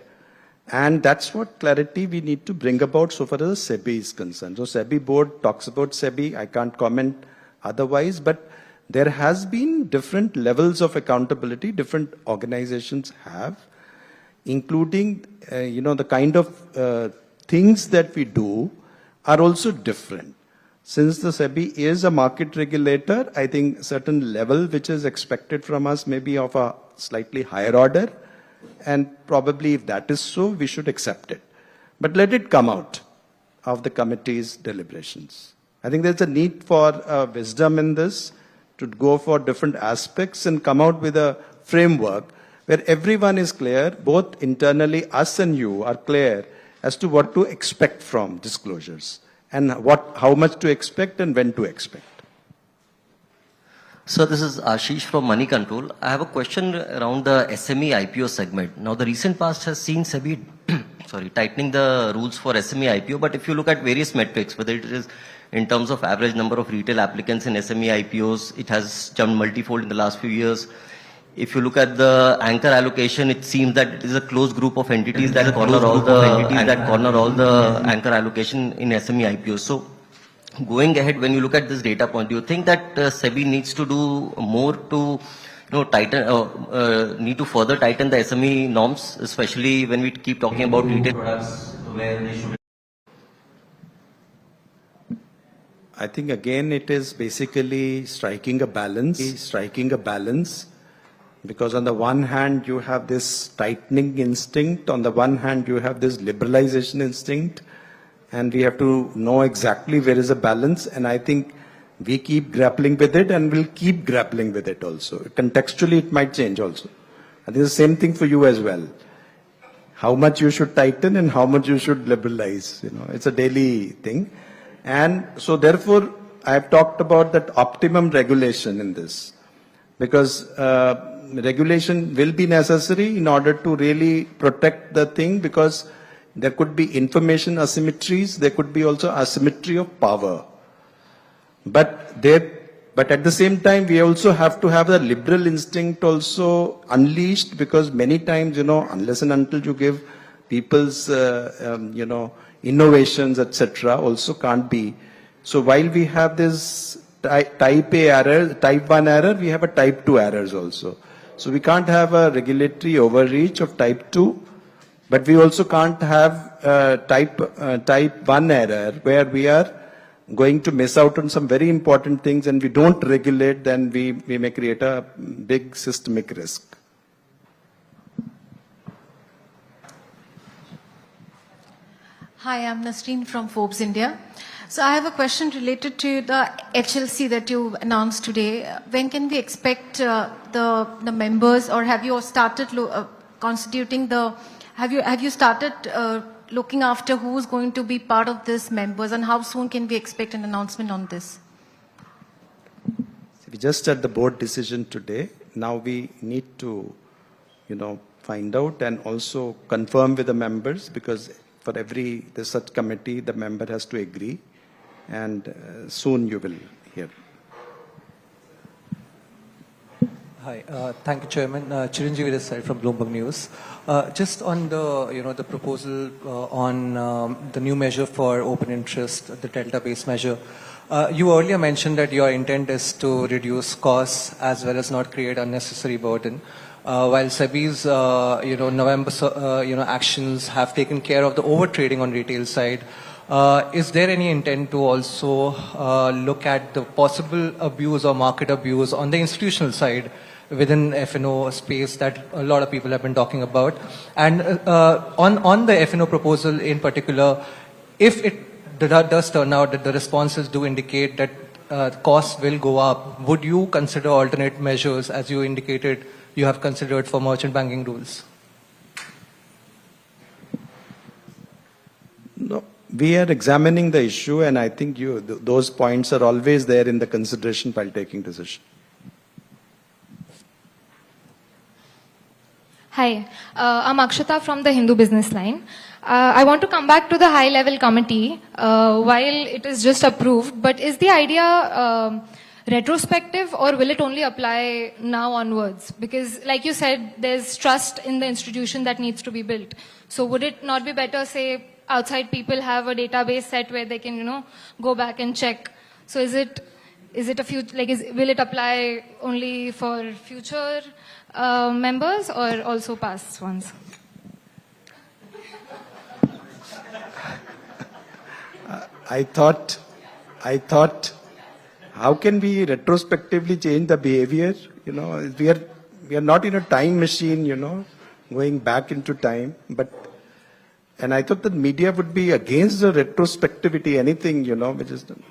And that's what clarity we need to bring about so far as SEBI is concerned. So SEBI board talks about SEBI. I can't comment otherwise, but there has been different levels of accountability different organizations have, including, you know, the kind of things that we do are also different. Since the SEBI is a market regulator, I think certain level which is expected from us may be of a slightly higher order, and probably if that is so, we should accept it. But let it come out of the committee's deliberations. I think there's a need for wisdom in this, to go for different aspects and come out with a framework where everyone is clear, both internally, us and you are clear as to what to expect from disclosures and how much to expect and when to expect. Sir, this is Ashish from Money Control. I have a question around the SME IPO segment. Now, the recent past has seen SEBI tightening the rules for SME IPO, but if you look at various metrics, whether it is in terms of average number of retail applicants in SME IPOs, it has jumped multifold in the last few years. If you look at the anchor allocation, it seems that it is a closed group of entities that corner all the anchor allocation in SME IPOs. So, going ahead, when you look at this data point, do you think that SEBI needs to do more to, need to further tighten the SME norms, especially when we keep talking about retail products where they should? I think again it is basically striking a balance. Because on the one hand, you have this tightening instinct. On the one hand, you have this liberalization instinct. And we have to know exactly where is the balance. And I think we keep grappling with it and we'll keep grappling with it also. Contextually, it might change also. I think the same thing for you as well. How much you should tighten and how much you should liberalize. You know, it's a daily thing. And so therefore, I have talked about that optimum regulation in this. Because regulation will be necessary in order to really protect the thing, because there could be information asymmetries, there could be also asymmetry of power. But at the same time, we also have to have the liberal instinct also unleashed, because many times, you know, unless and until you give people's, you know, innovations, etc., also can't be. So while we have this type A error, type 1 error, we have a type 2 errors also. So we can't have a regulatory overreach of type 2, but we also can't have type 1 error where we are going to miss out on some very important things, and we don't regulate, then we may create a big systemic risk. Hi, I'm Nasreen from Forbes India. So I have a question related to the HLC that you announced today. When can we expect the members, or have you started constituting the? Have you started looking after who's going to be part of this members, and how soon can we expect an announcement on this? We just had the board decision today. Now we need to, find out and also confirm with the members, because for every such committee, the member has to agree, and soon you will hear. Hi, thank you, Chairman. Chiranjeevi this side from Bloomberg News. Just on the, the proposal on the new measure for open interest, the delta-based measure. You earlier mentioned that your intent is to reduce costs as well as not create unnecessary burden. While SEBI's, November, actions have taken care of the over-trading on retail side, is there any intent to also look at the possible abuse or market abuse on the institutional side within F&O space that a lot of people have been talking about? And on the F&O proposal in particular, if it does turn out that the responses do indicate that costs will go up, would you consider alternate measures, as you indicated you have considered for merchant banking rules? No, we are examining the issue, and I think those points are always there in the consideration while taking decision. Hi, I'm Akshata from the Hindu Business Line. I want to come back to the high-level committee. While it is just approved, but is the idea retrospective, or will it only apply now onwards? Because like you said, there's trust in the institution that needs to be built. So would it not be better, say, outside people have a database set where they can, go back and check? So is it a future, will it apply only for future members or also past ones? I thought, how can we retrospectively change the behavior? We are not in a time machine, going back into time. And I thought that media would be against the retrospectivity, anything, which is done.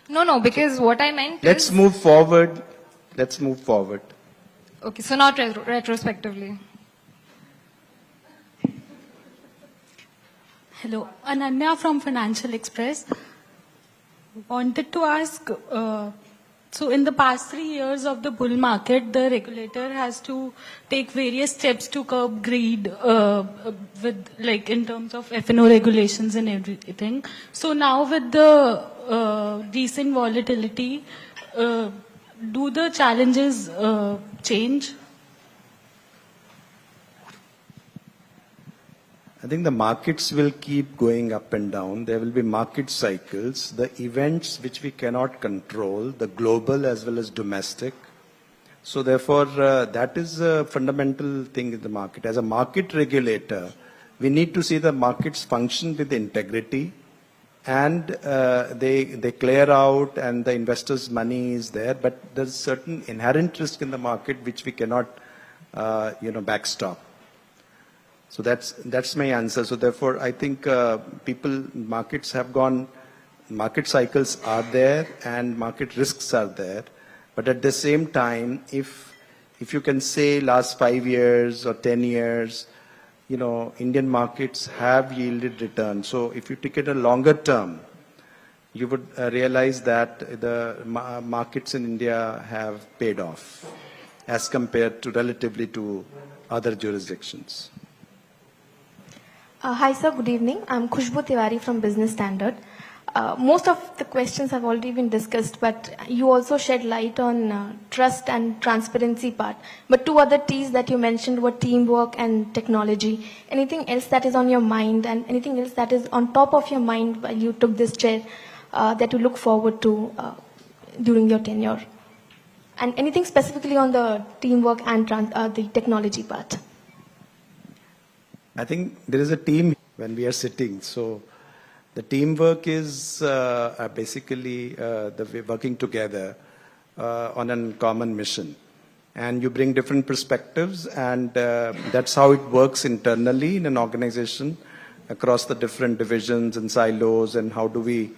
No, because what I meant Let's move forward. Okay, so not retrospectively. Hello, Ananya from Financial Express. Wanted to ask, so in the past 3 years of the bull market, the regulator has to take various steps to curb greed, in terms of F&O regulations and everything. So now with the recent volatility, do the challenges change? I think the markets will keep going up and down. There will be market cycles, the events which we cannot control, the global as well as domestic. So therefore, that is a fundamental thing in the market. As a market regulator, we need to see the markets function with integrity, and they clear out and the investors' money is there, but there's certain inherent risk in the market which we cannot, backstop. So that's my answer. So therefore, I think markets have gone, market cycles are there and market risks are there. But at the same time, if you can say last 5 years or 10 years, Indian markets have yielded return. So if you take it a longer term, you would realize that the markets in India have paid off as compared to relatively to other jurisdictions. Hi sir, good evening. I'm Khushbu Tiwari from Business Standard. Most of the questions have already been discussed, but you also shed light on trust and transparency part. But two other T's that you mentioned were teamwork and technology. Anything else that is on your mind, and anything else that is on top of your mind while you took this chair that you look forward to during your tenure? And anything specifically on the teamwork and the technology part? I think there is a team when we are sitting. So the teamwork is basically the working together on a common mission. And you bring different perspectives, and that's how it works internally in an organization across the different divisions and silos, and how do we,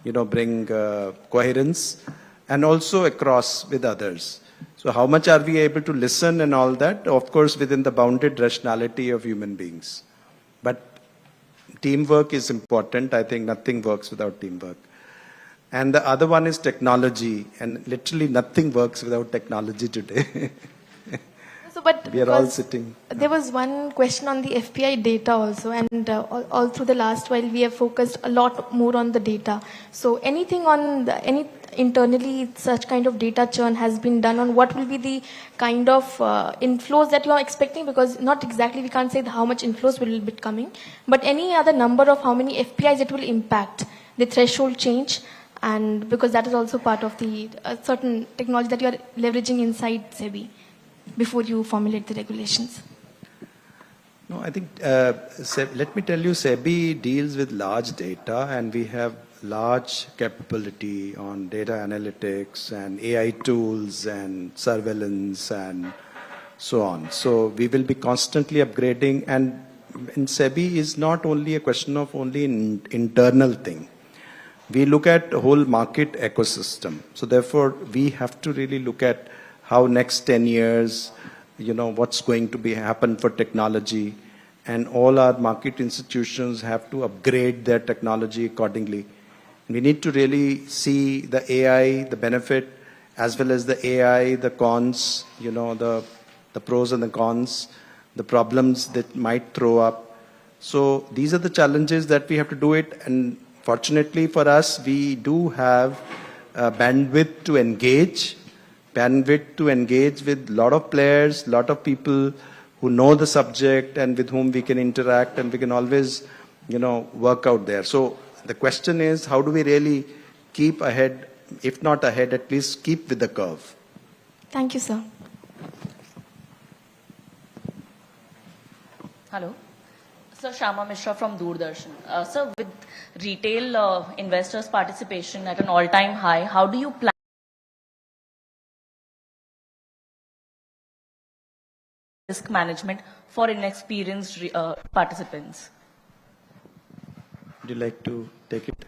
bring coherence, and also across with others. So how much are we able to listen and all that? Of course, within the bounded rationality of human beings. But teamwork is important. I think nothing works without teamwork. And the other one is technology, and literally nothing works without technology today. So, but We are all sitting. there was one question on the FPI data also, and all through the last while we have focused a lot more on the data. So anything on any internally such kind of data churn has been done on what will be the kind of inflows that you are expecting, because not exactly we can't say how much inflows will be coming, but any other number of how many FPIs it will impact, the threshold change, and because that is also part of the certain technology that you are leveraging inside SEBI before you formulate the regulations. No, I think, let me tell you, SEBI deals with large data, and we have large capability on data analytics and AI tools and surveillance and so on. So we will be constantly upgrading, and in SEBI is not only a question of only an internal thing. We look at the whole market ecosystem. So therefore, we have to really look at how next 10 years, what's going to be happen for technology, and all our market institutions have to upgrade their technology accordingly. We need to really see the AI, the benefit, as well as the AI, the cons, the pros and the cons, the problems that might throw up. So these are the challenges that we have to do it, and fortunately for us, we do have bandwidth to engage with a lot of players, a lot of people who know the subject and with whom we can interact, and we can always, work out there. So the question is, how do we really keep ahead, if not ahead, at least keep with the curve? Thank you, sir. Hello. Sir, Shama Mishra from Doordarshan. Sir, with retail investors' participation at an all-time high, how do you plan risk management for inexperienced participants? Would you like to take it?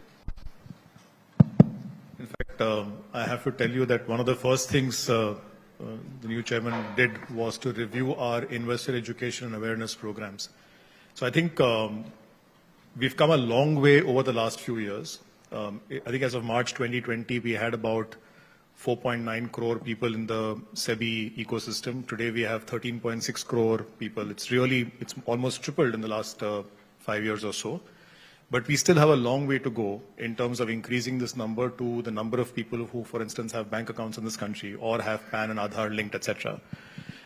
In fact, I have to tell you that one of the first things the new chairman did was to review our investor education and awareness programs. So I think we've come a long way over the last few years. I think as of March 2020, we had about 4.9 crore people in the SEBI ecosystem. Today we have 13.6 crore people. It's almost tripled in the last 5 years or so. But we still have a long way to go in terms of increasing this number to the number of people who, for instance, have bank accounts in this country or have PAN and Aadhaar linked, etc.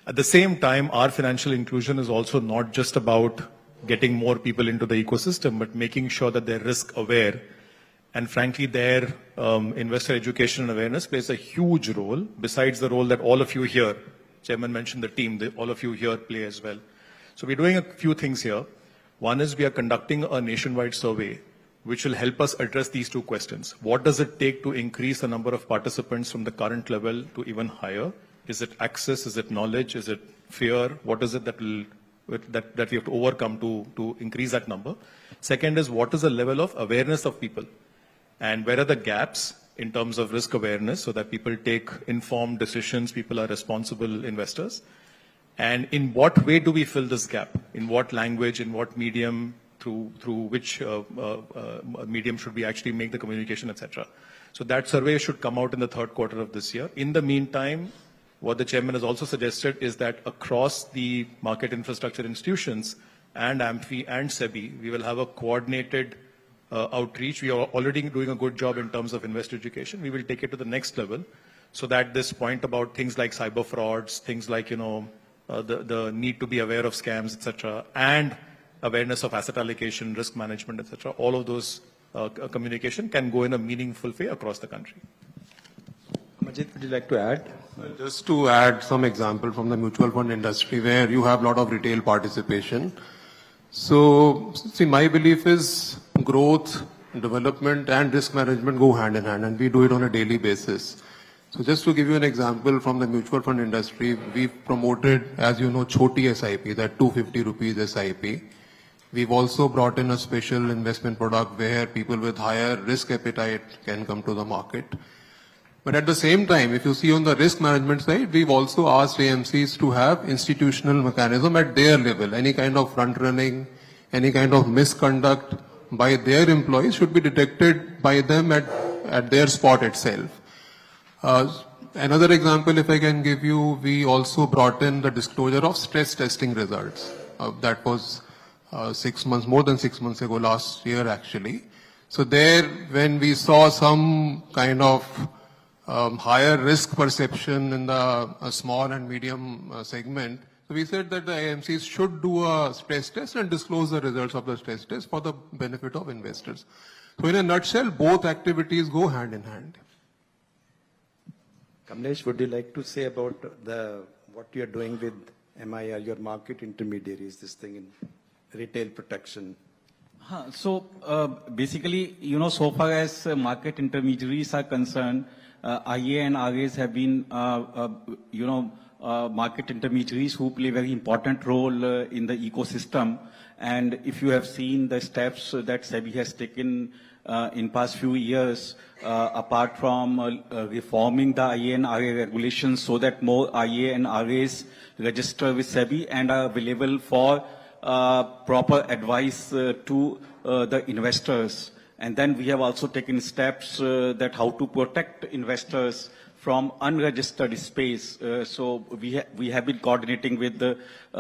At the same time, our financial inclusion is also not just about getting more people into the ecosystem, but making sure that they're risk aware. And frankly, their investor education and awareness plays a huge role, besides the role that all of you here, Chairman mentioned the team, all of you here play as well. So we're doing a few things here. One is we are conducting a nationwide survey, which will help us address these two questions. What does it take to increase the number of participants from the current level to even higher? Is it access? Is it knowledge? Is it fear? What is it that we have to overcome to increase that number? Second is, what is the level of awareness of people? And where are the gaps in terms of risk awareness so that people take informed decisions, people are responsible investors? And in what way do we fill this gap? In what language, in what medium, through which medium should we actually make the communication, etc. So that survey should come out in the third quarter of this year. In the meantime, what the chairman has also suggested is that across the market infrastructure institutions and AMFI and SEBI, we will have a coordinated outreach. We are already doing a good job in terms of investor education. We will take it to the next level so that this point about things like cyber frauds, things like, the need to be aware of scams, etc., and awareness of asset allocation, risk management, etc., all of those communication can go in a meaningful way across the country. Majid, would you like to add? Just to add some example from the mutual fund industry where you have a lot of retail participation. So, see, my belief is growth, development and risk management go hand in hand, and we do it on a daily basis. So just to give you an example from the mutual fund industry, we've promoted, as you know, Choti SIP, that 250 rupees SIP. We've also brought in a special investment product where people with higher risk appetite can come to the market. But at the same time, if you see on the risk management side, we've also asked AMCs to have institutional mechanism at their level. Any kind of front running, any kind of misconduct by their employees should be detected by them at at their spot itself. Another example, if I can give you, we also brought in the disclosure of stress testing results. That was 6 months, more than 6 months ago, last year actually. So there, when we saw some kind of higher risk perception in the small and medium segment, so we said that the AMCs should do a stress test and disclose the results of the stress test for the benefit of investors. So in a nutshell, both activities go hand in hand. Kamlesh, would you like to say about what you're doing with MIR, your market intermediaries, this thing in retail protection? So basically, so far as market intermediaries are concerned, IA and RAs have been, market intermediaries who play a very important role in the ecosystem. And if you have seen the steps that SEBI has taken in past few years, apart from reforming the IA and RA regulations so that more IA and RAs register with SEBI and are available for proper advice to the investors. And then we have also taken steps that how to protect investors from unregistered space. So we have been coordinating with the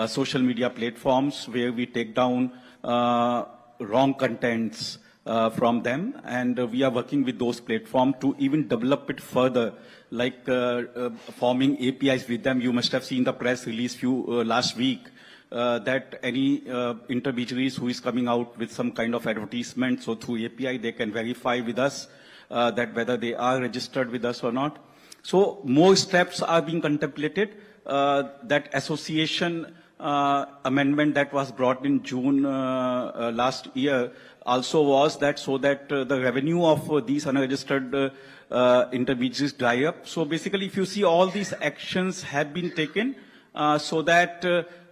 social media platforms where we take down wrong contents from them, and we are working with those platforms to even develop it further, like forming APIs with them. You must have seen the press release last week that any intermediaries who is coming out with some kind of advertisement, so through API they can verify with us that whether they are registered with us or not. So more steps are being contemplated. That association amendment that was brought in June last year also was that so that the revenue of these unregistered intermediaries dry up. So basically, if you see, all these actions have been taken so that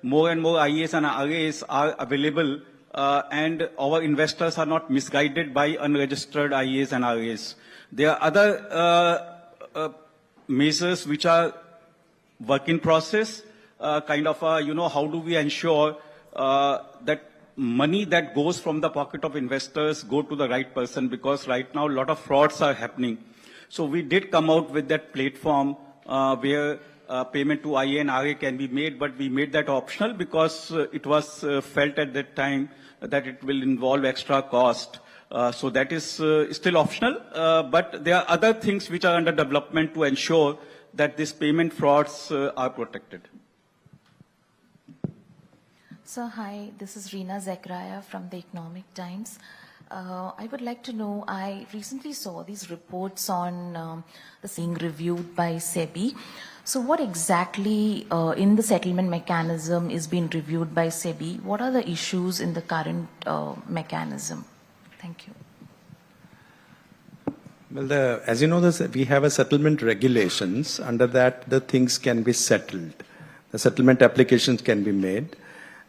more and more IAs and RAs are available and our investors are not misguided by unregistered IAs and RAs. There are other measures which are work in process, how do we ensure that money that goes from the pocket of investors go to the right person, because right now a lot of frauds are happening. So we did come out with that platform where payment to IA and RA can be made, but we made that optional because it was felt at that time that it will involve extra cost. So that is still optional, but there are other things which are under development to ensure that these payment frauds are protected. So hi, this is Reena Zekraya from the Economic Times. I would like to know, I recently saw these reports on the being reviewed by SEBI. So what exactly in the settlement mechanism is being reviewed by SEBI? What are the issues in the current mechanism? Thank you. Well, as you know, we have a settlement regulations. Under that, the things can be settled. The settlement applications can be made.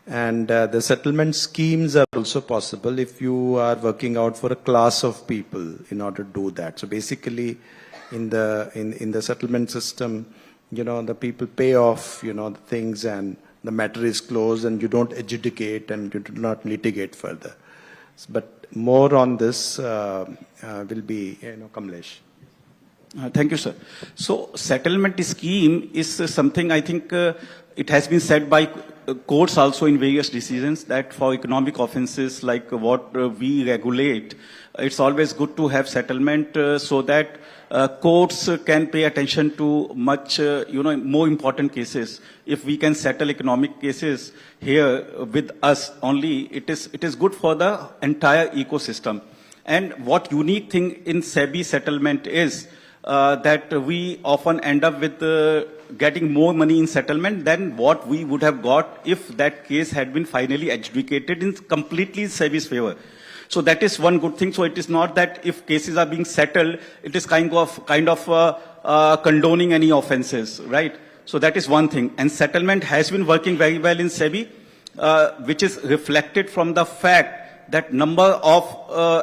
And the settlement schemes are also possible if you are working out for a class of people in order to do that. So basically, in the settlement system, the people pay off, the things, and the matter is closed, and you don't adjudicate and you do not litigate further. But more on this will be, Kamlesh. Thank you, sir. So settlement scheme is something, I think it has been said by courts also in various decisions that for economic offenses like what we regulate, it's always good to have settlement so that courts can pay attention to much, more important cases. If we can settle economic cases here with us only, it is good for the entire ecosystem. And what unique thing in SEBI settlement is that we often end up with getting more money in settlement than what we would have got if that case had been finally adjudicated in completely SEBI's favor. So that is one good thing. So it is not that if cases are being settled, it is kind of condoning any offenses, right? So that is one thing. And settlement has been working very well in SEBI, which is reflected from the fact that number of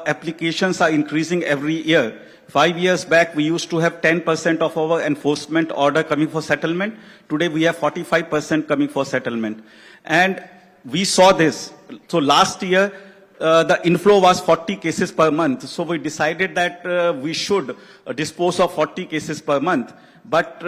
applications are increasing every year. 5 years back, we used to have 10% of our enforcement order coming for settlement. Today, we have 45% coming for settlement. And we saw this. So last year, the inflow was 40 cases per month. So we decided that we should dispose of 40 cases per month. But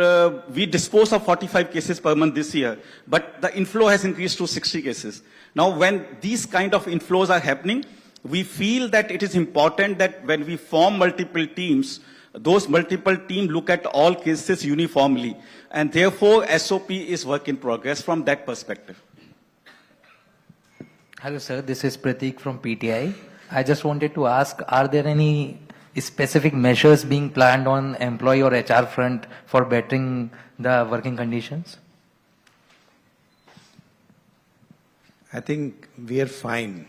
we dispose of 45 cases per month this year. But the inflow has increased to 60 cases. Now, when these kind of inflows are happening, we feel that it is important that when we form multiple teams, those multiple teams look at all cases uniformly. And therefore, SOP is work in progress from that perspective. Hello, sir. This is Prateek from PTI. I just wanted to ask, are there any specific measures being planned on employee or HR front for bettering the working conditions? I think we are fine.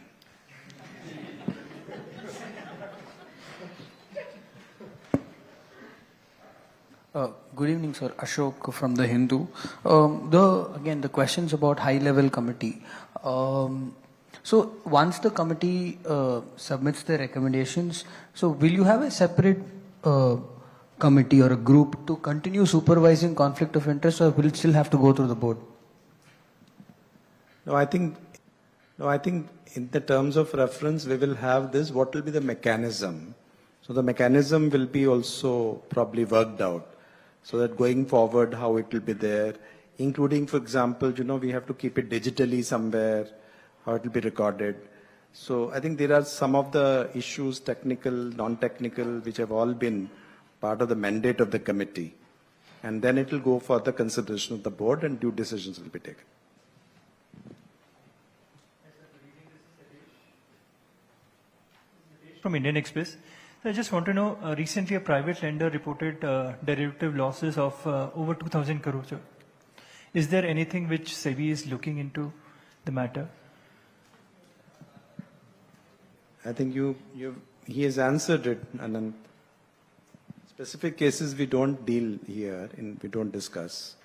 Good evening, sir. Ashok from the Hindu. Again, the questions about high-level committee. So once the committee submits the recommendations, so will you have a separate committee or a group to continue supervising conflict of interest, or will it still have to go through the board? No, I think in the terms of reference, we will have this, what will be the mechanism. So the mechanism will be also probably worked out, so that going forward, how it will be there, including, for example, we have to keep it digitally somewhere, how it will be recorded. So I think there are some of the issues, technical, non-technical, which have all been part of the mandate of the committee. And then it will go for the consideration of the board and due decisions will be taken. From Indian Express. So I just want to know, recently a private lender reported derivative losses of over 2,000 crores. Is there anything which SEBI is looking into the matter? I think he has answered it, and then specific cases we don't deal here, we don't discuss.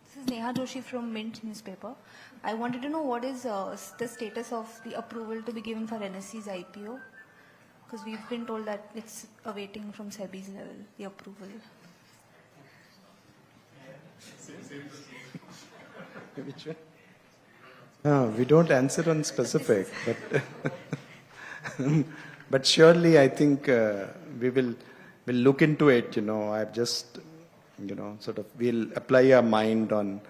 This is Neha Joshi from Mint newspaper. I wanted to know what is the status of the approval to be given for NSE's IPO? Because we've been told that it's awaiting from SEBI's level, the approval. Which one? No, we don't answer on specific, but surely I think we'll look into it. I've just we'll apply our mind on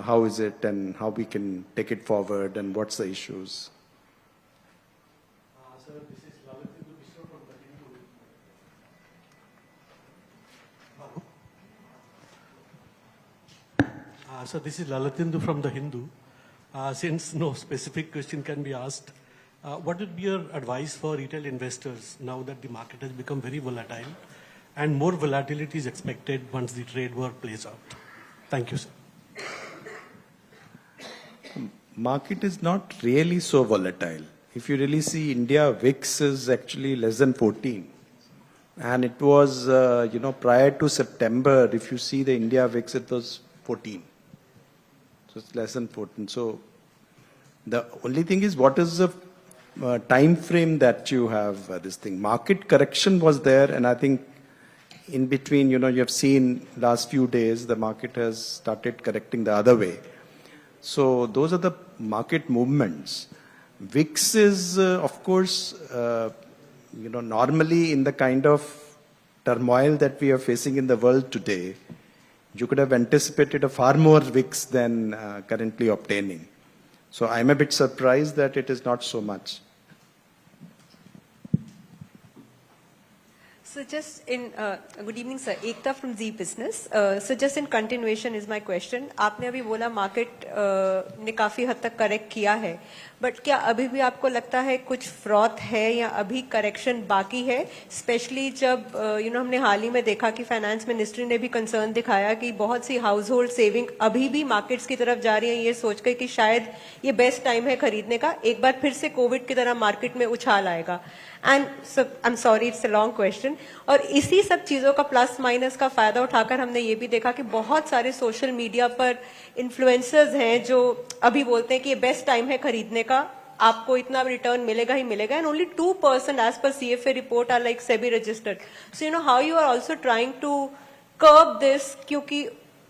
how is it and how we can take it forward and what's the issues. So this is Lalatindu from the Hindu. Since no specific question can be asked, what would be your advice for retail investors now that the market has become very volatile and more volatility is expected once the trade war plays out? Thank you, sir. Market is not really so volatile. If you really see, India VIX is actually less than 14. And it was, prior to September, if you see the India VIX, it was 14. So it's less than 14. So the only thing is, what is the time frame that you have this thing? Market correction was there, and I think in between, you have seen last few days, the market has started correcting the other way. So those are the market movements. VIX is, of course, normally in the kind of turmoil that we are facing in the world today, you could have anticipated a far more VIX than currently obtaining. So I'm a bit surprised that it is not so much. So just in, good evening sir, Ekta from Z Business. So just in continuation is my question. आपने अभी बोला market ने काफी हद तक correct किया है, but क्या अभी भी आपको लगता है कुछ फ्रॉथ है या अभी करेक्शन बाकी है? स्पेशली जब हमने हाल ही में देखा कि फाइनेंस मिनिस्ट्री ने भी कंसर्न दिखाया कि बहुत सी हाउस होल्ड सेविंग अभी भी मार्केट्स की तरफ जा रही है, ये सोचकर कि शायद ये बेस्ट टाइम है खरीदने का, एक बार फिर से कोविड की तरह मार्केट में उछाल आएगा. And I am sorry it's a long question. और इसी सब चीजों का प्लस माइनस का फायदा उठाकर हमने ये भी देखा कि बहुत सारे सोशल मीडिया पर इन्फ्लुएंसर्स हैं जो अभी बोलते हैं कि ये बेस्ट टाइम है खरीदने का आपको इतना रिटर्न मिलेगा ही मिलेगा, and only 2% as per CFA report are like SEBI registered. So you know how you are also trying to curb this, क्योंकि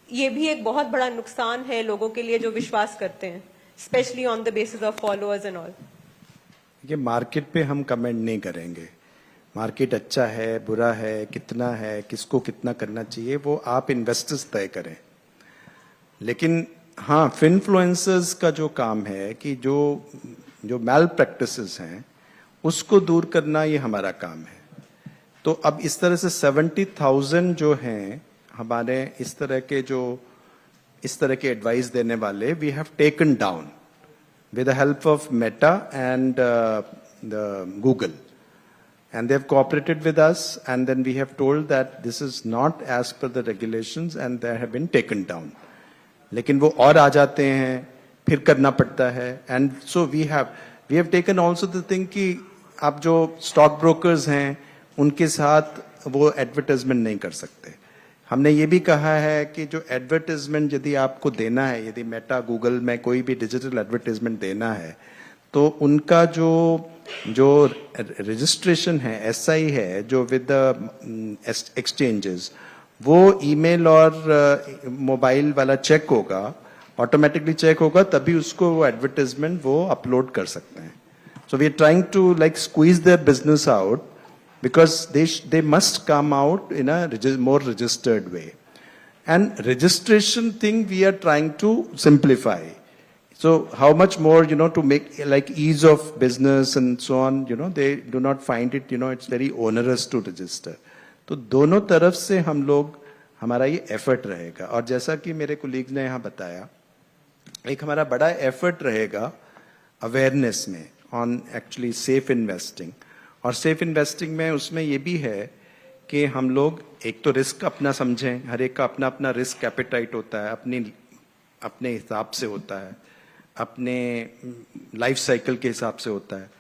ये भी एक बहुत बड़ा नुकसान है लोगों के लिए जो विश्वास करते हैं, specially on the basis of followers and all. ये मार्केट पे हम कमेंट नहीं करेंगे. मार्केट अच्छा है, बुरा है, कितना है, किसको कितना करना चाहिए, वो आप इन्वेस्टर्स तय करें. लेकिन हाँ, फिनफ्लुएंसर्स का जो काम है कि जो मैल प्रैक्टिसेस हैं उसको दूर करना, ये हमारा काम है. तो अब इस तरह से 70,000 जो हैं हमारे इस तरह के एडवाइस देने वाले, we have taken down with the help of Meta and the Google, and they have cooperated with us, and then we have told that this is not as per the regulations and they have been taken down. लेकिन वो और आ जाते हैं, फिर करना पड़ता है. And so we have taken also the thing कि आप जो स्टॉक ब्रोकर्स हैं उनके साथ वो एडवर्टाइजमेंट नहीं कर सकते. हमने ये भी कहा है कि जो एडवर्टाइजमेंट यदि आपको देना है, यदि मेटा गूगल में कोई भी डिजिटल एडवर्टाइजमेंट देना है, तो उनका जो रजिस्ट्रेशन है, SI है, जो विद द एक्सचेंजेस, वो ईमेल और मोबाइल वाला चेक होगा, ऑटोमेटिकली चेक होगा, तभी उसको वो एडवर्टाइजमेंट वो अपलोड कर सकते हैं. So we are trying to like squeeze their business out, because they must come out in a more registered way. And registration thing we are trying to simplify. So how much more, to make like ease of business and so on, they do not find it, it's very onerous to register. तो दोनों तरफ से हम लोग, हमारा ये effort रहेगा. और जैसा कि मेरे कोलीग ने यहाँ बताया, एक हमारा बड़ा एफर्ट रहेगा अवेयरनेस में ऑन एक्चुअली सेफ इन्वेस्टिंग. और सेफ इन्वेस्टिंग में उसमें ये भी है कि हम लोग एक तो रिस्क अपना समझें, हर एक का अपना अपना रिस्क एपेटाइट होता है, अपने हिसाब से होता है, अपने लाइफ साइकिल के हिसाब से होता है.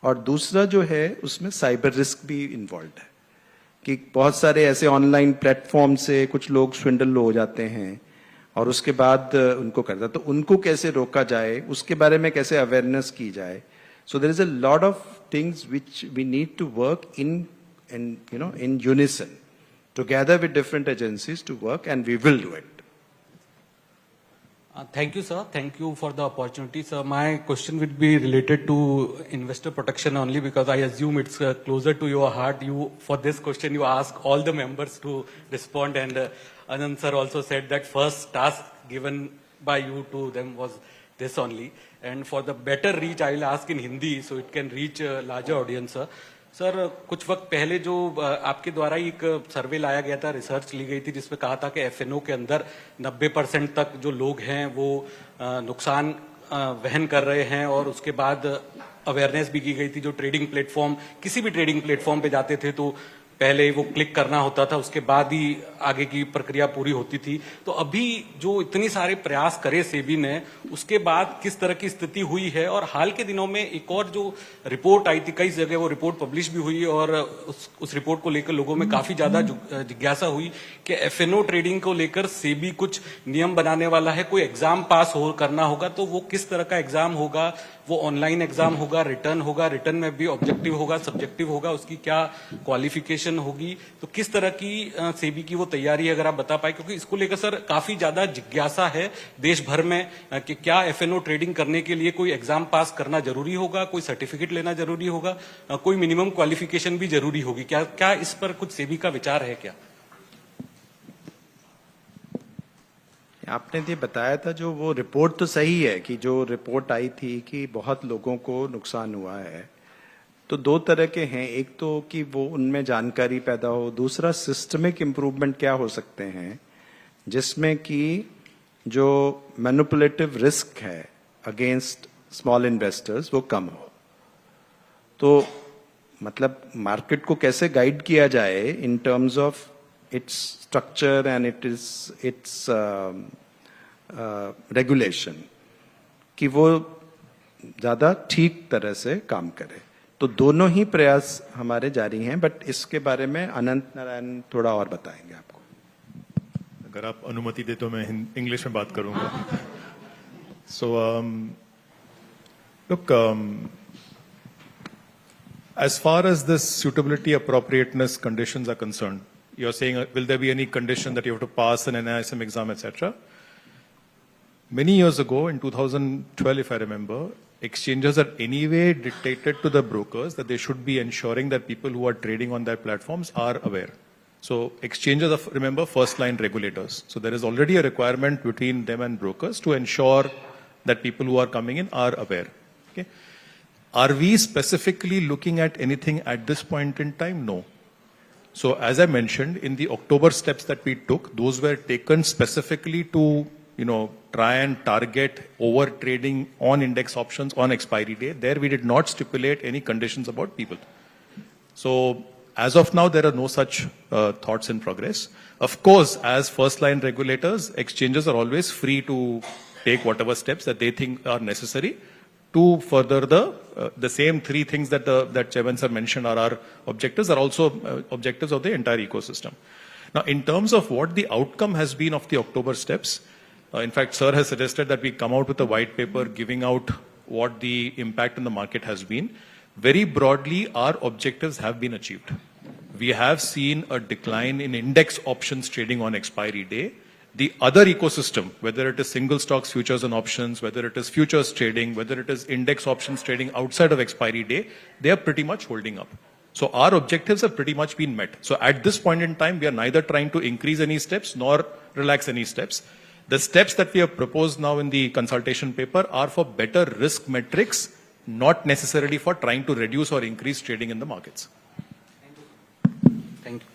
और दूसरा जो है उसमें साइबर रिस्क भी इन्वॉल्व है कि बहुत सारे ऐसे ऑनलाइन प्लेटफॉर्म से कुछ लोग स्विंडल हो जाते हैं और उसके बाद उनको करता, तो उनको कैसे रोका जाए, उसके बारे में कैसे अवेयरनेस की जाए. So there is a lot of things which we need to work in unison, together with different agencies to work, and we will do it. Thank you, sir. Thank you for the opportunity, sir. My question would be related to investor protection only, because I assume it's closer to your heart. For this question, you ask all the members to respond, and Anand sir also said that first task given by you to them was this only. And for the better reach, I will ask in Hindi so it can reach a larger audience, sir. Sir, कुछ वक्त पहले जो आपके द्वारा एक सर्वे लाया गया था, रिसर्च ली गई थी, जिसमें कहा था कि FNO के अंदर 90% तक जो लोग हैं वो नुकसान वहन कर रहे हैं. और उसके बाद अवेयरनेस भी की गई थी, जो ट्रेडिंग प्लेटफॉर्म, किसी भी ट्रेडिंग प्लेटफॉर्म पे जाते थे तो पहले वो क्लिक करना होता था, उसके बाद ही आगे की प्रक्रिया पूरी होती थी. तो अभी जो इतनी सारे प्रयास करे सेबी ने, उसके बाद किस तरह की स्थिति हुई है. और हाल के दिनों में एक और जो रिपोर्ट आई थी, कई जगह वो रिपोर्ट पब्लिश भी हुई, और उस रिपोर्ट को लेकर लोगों में काफी ज्यादा जिज्ञासा हुई कि FNO ट्रेडिंग को लेकर सेबी कुछ नियम बनाने वाला है. कोई एग्जाम पास करना होगा, तो वो किस तरह का एग्जाम होगा, वो ऑनलाइन एग्जाम होगा, रिटर्न होगा, रिटर्न में भी ऑब्जेक्टिव होगा, सब्जेक्टिव होगा, उसकी क्या क्वालिफिकेशन होगी, तो किस तरह की सेबी की वो तैयारी है, अगर आप बता पाए. क्योंकि इसको लेकर सर काफी ज्यादा जिज्ञासा है देश भर में कि क्या FNO ट्रेडिंग करने के लिए कोई एग्जाम पास करना जरूरी होगा, कोई सर्टिफिकेट लेना जरूरी होगा, कोई मिनिमम क्वालिफिकेशन भी जरूरी होगी. क्या इस पर कुछ सेबी का विचार है क्या? आपने ये बताया था, जो वो रिपोर्ट तो सही है कि जो रिपोर्ट आई थी कि बहुत लोगों को नुकसान हुआ है. तो दो तरह के हैं, एक तो कि वो उनमें जानकारी पैदा हो, दूसरा सिस्टमिक इम्प्रूवमेंट क्या हो सकते हैं जिसमें कि जो मैनिपुलेटिव रिस्क है अगेंस्ट स्मॉल इन्वेस्टर्स वो कम हो. तो मतलब मार्केट को कैसे गाइड किया जाए in terms of its structure and its regulation, कि वो ज्यादा ठीक तरह से काम करे. तो दोनों ही प्रयास हमारे जारी हैं, बट इसके बारे में अनंत नारायण थोड़ा और बताएंगे आपको. अगर आप अनुमति दे तो मैं इंग्लिश में बात करूंगा. So Look, as far as this suitability appropriateness conditions are concerned, you're saying, will there be any condition that you have to pass an NISM exam, etc.? Many years ago, in 2012, if I remember, exchanges are anyway dictated to the brokers that they should be ensuring that people who are trading on their platforms are aware. So exchanges are, remember, first-line regulators. So there is already a requirement between them and brokers to ensure that people who are coming in are aware. Okay? Are we specifically looking at anything at this point in time? No. So as I mentioned, in the October steps that we took, those were taken specifically to, try and target over trading on index options on expiry day. There we did not stipulate any conditions about people. So as of now, there are no such thoughts in progress. Of course, as first-line regulators, exchanges are always free to take whatever steps that they think are necessary to further the same three things that Chairman sir mentioned are our objectives, are also objectives of the entire ecosystem. Now, in terms of what the outcome has been of the October steps, in fact, sir has suggested that we come out with a white paper giving out what the impact in the market has been. Very broadly, our objectives have been achieved. We have seen a decline in index options trading on expiry day. The other ecosystem, whether it is single stocks, futures and options, whether it is futures trading, whether it is index options trading outside of expiry day, they are pretty much holding up. So our objectives have pretty much been met. So at this point in time, we are neither trying to increase any steps nor relax any steps. The steps that we have proposed now in the consultation paper are for better risk metrics, not necessarily for trying to reduce or increase trading in the markets. Thank you.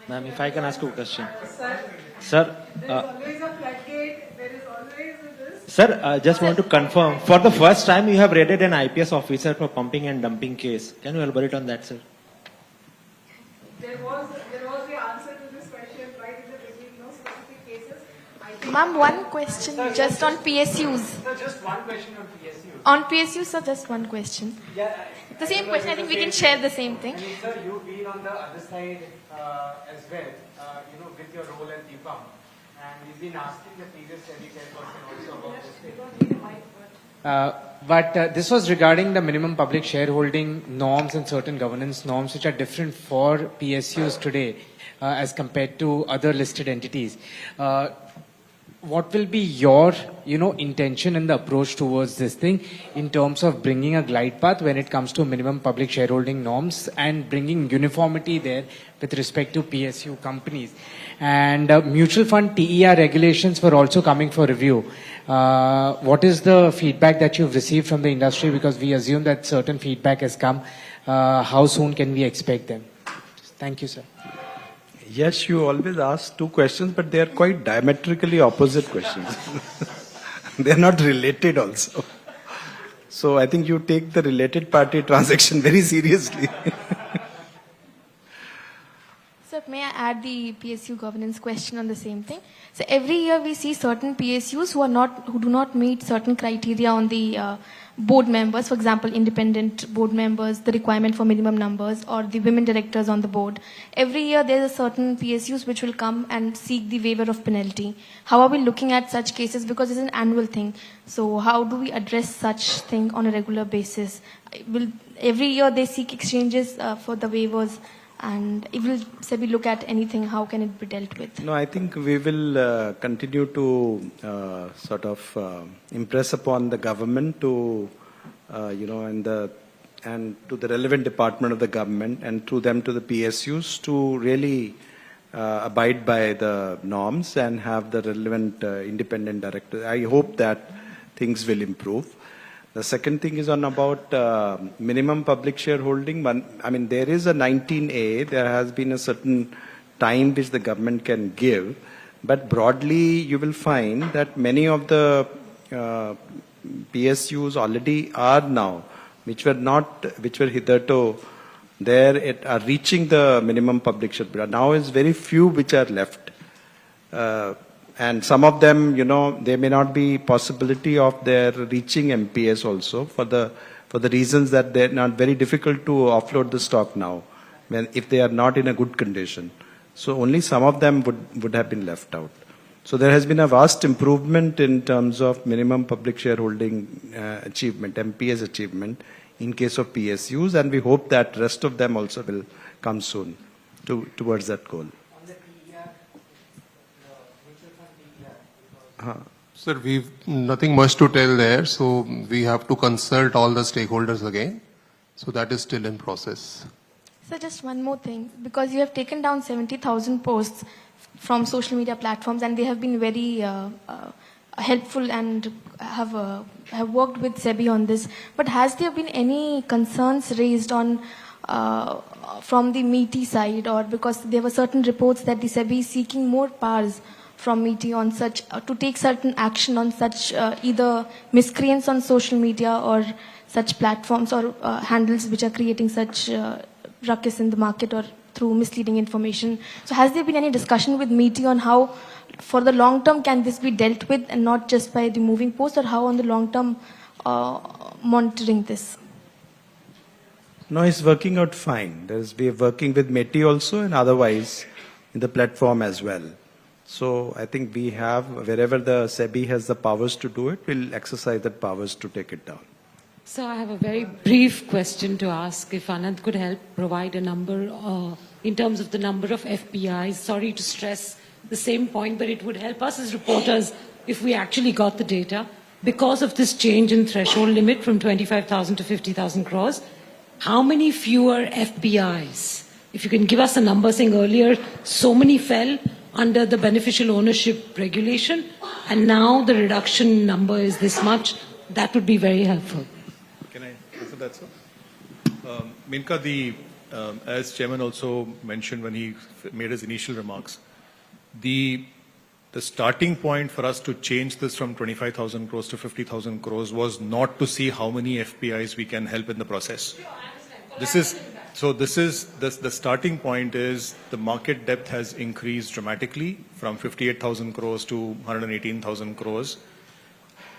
Ma'am, if I can ask you a question. Sir, sir, just want to confirm, for the first time you have raided an IPS officer for pumping and dumping case. Can you elaborate on that, sir? There was the answer to this question right in the beginning, no specific cases. Ma'am, one question just on PSUs. Sir, just one question on PSUs. On PSUs, sir, just one question. Yeah. The same question, I think we can share the same thing. Sir, you've been on the other side as well, with your role at DPAM. And you've been asking the previous SEBI chairperson also about this. But this was regarding the minimum public shareholding norms and certain governance norms which are different for PSUs today as compared to other listed entities. What will be your, intention and the approach towards this thing in terms of bringing a glide path when it comes to minimum public shareholding norms and bringing uniformity there with respect to PSU companies? And mutual fund TER regulations were also coming for review. What is the feedback that you've received from the industry? Because we assume that certain feedback has come. How soon can we expect them? Thank you, sir. Yes, you always ask two questions, but they are quite diametrically opposite questions. They are not related also. So I think you take the related party transaction very seriously. Sir, may I add the PSU governance question on the same thing? So every year we see certain PSUs who do not meet certain criteria on the board members, for example, independent board members, the requirement for minimum numbers, or the women directors on the board. Every year there are certain PSUs which will come and seek the waiver of penalty. How are we looking at such cases? Because it's an annual thing. So how do we address such thing on a regular basis? Every year they seek exchanges for the waivers. And if will SEBI look at anything, how can it be dealt with? No, I think we will continue to impress upon the government to, and to the relevant department of the government and through them to the PSUs to really abide by the norms and have the relevant independent director. I hope that things will improve. The second thing is on about minimum public shareholding. There is a 19A. There has been a certain time which the government can give. But broadly, you will find that many of the PSUs already are now, which were hitherto there, are reaching the minimum public shareholding. Now is very few which are left. And some of them, there may not be possibility of their reaching MPS also for the reasons that they're not very difficult to offload the stock now, if they are not in a good condition. So only some of them would have been left out. So there has been a vast improvement in terms of minimum public shareholding achievement, MPS achievement, in case of PSUs, and we hope that rest of them also will come soon towards that goal. Sir, we've nothing much to tell there, so we have to consult all the stakeholders again. So that is still in process. So just one more thing, because you have taken down 70,000 posts from social media platforms, and they have been very helpful and have worked with SEBI on this. But has there been any concerns raised on from the MeitY side, or because there were certain reports that the SEBI is seeking more powers from MeitY on such to take certain action on such either miscreants on social media or such platforms or handles which are creating such ruckus in the market or through misleading information. So has there been any discussion with MeitY on how for the long term can this be dealt with and not just by removing posts, or how on the long term monitoring this? No, it's working out fine. We are working with MeitY also and otherwise in the platform as well. So I think we have, wherever the SEBI has the powers to do it, we'll exercise that powers to take it down. So I have a very brief question to ask. If Anand could help provide a number in terms of the number of FPIs. Sorry to stress the same point, but it would help us as reporters if we actually got the data. Because of this change in threshold limit from 25,000 to 50,000 crores, how many fewer FPIs? If you can give us a number, saying earlier so many fell under the beneficial ownership regulation, and now the reduction number is this much, that would be very helpful. Can I answer that, sir? Minka, as Chairman also mentioned when he made his initial remarks, the starting point for us to change this from 25,000 crores to 50,000 crores was not to see how many FPIs we can help in the process. The starting point is the market depth has increased dramatically from 58,000 crores to 118,000 crores.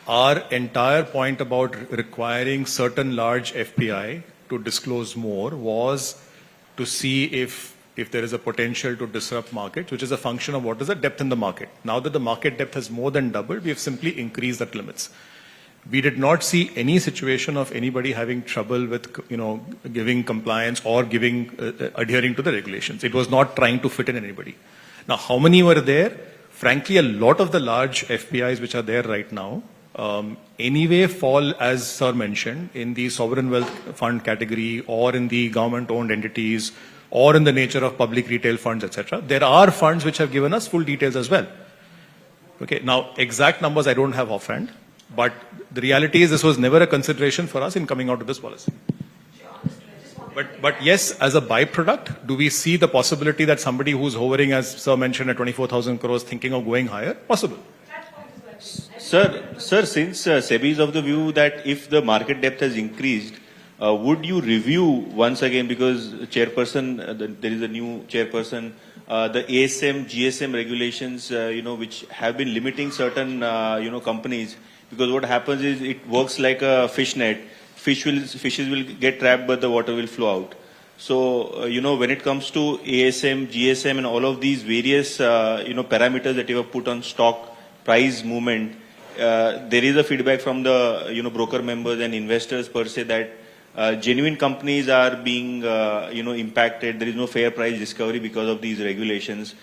Our entire point about requiring certain large FPI to disclose more was to see if there is a potential to disrupt markets, which is a function of what is the depth in the market. Now that the market depth has more than doubled, we have simply increased that limits. We did not see any situation of anybody having trouble with, giving compliance or adhering to the regulations. It was not trying to fit in anybody. Now, how many were there? Frankly, a lot of the large FPIs which are there right now, anyway fall, as Sir mentioned, in the sovereign wealth fund category or in the government-owned entities or in the nature of public retail funds, etc. There are funds which have given us full details as well. Okay, now exact numbers I don't have offhand, but the reality is this was never a consideration for us in coming out of this policy. But yes, as a byproduct, do we see the possibility that somebody who's hovering, as Sir mentioned, at 24,000 crores thinking of going higher? Possible. Sir, since SEBI is of the view that if the market depth has increased, would you review once again, because chairperson, there is a new chairperson, the ASM, GSM regulations, which have been limiting certain, companies, because what happens is it works like a fish net. Fishes will get trapped, but the water will flow out. So, when it comes to ASM, GSM, and all of these various, parameters that you have put on stock price movement, there is a feedback from the, broker members and investors per se that genuine companies are being, impacted. There is no fair price discovery because of these regulations.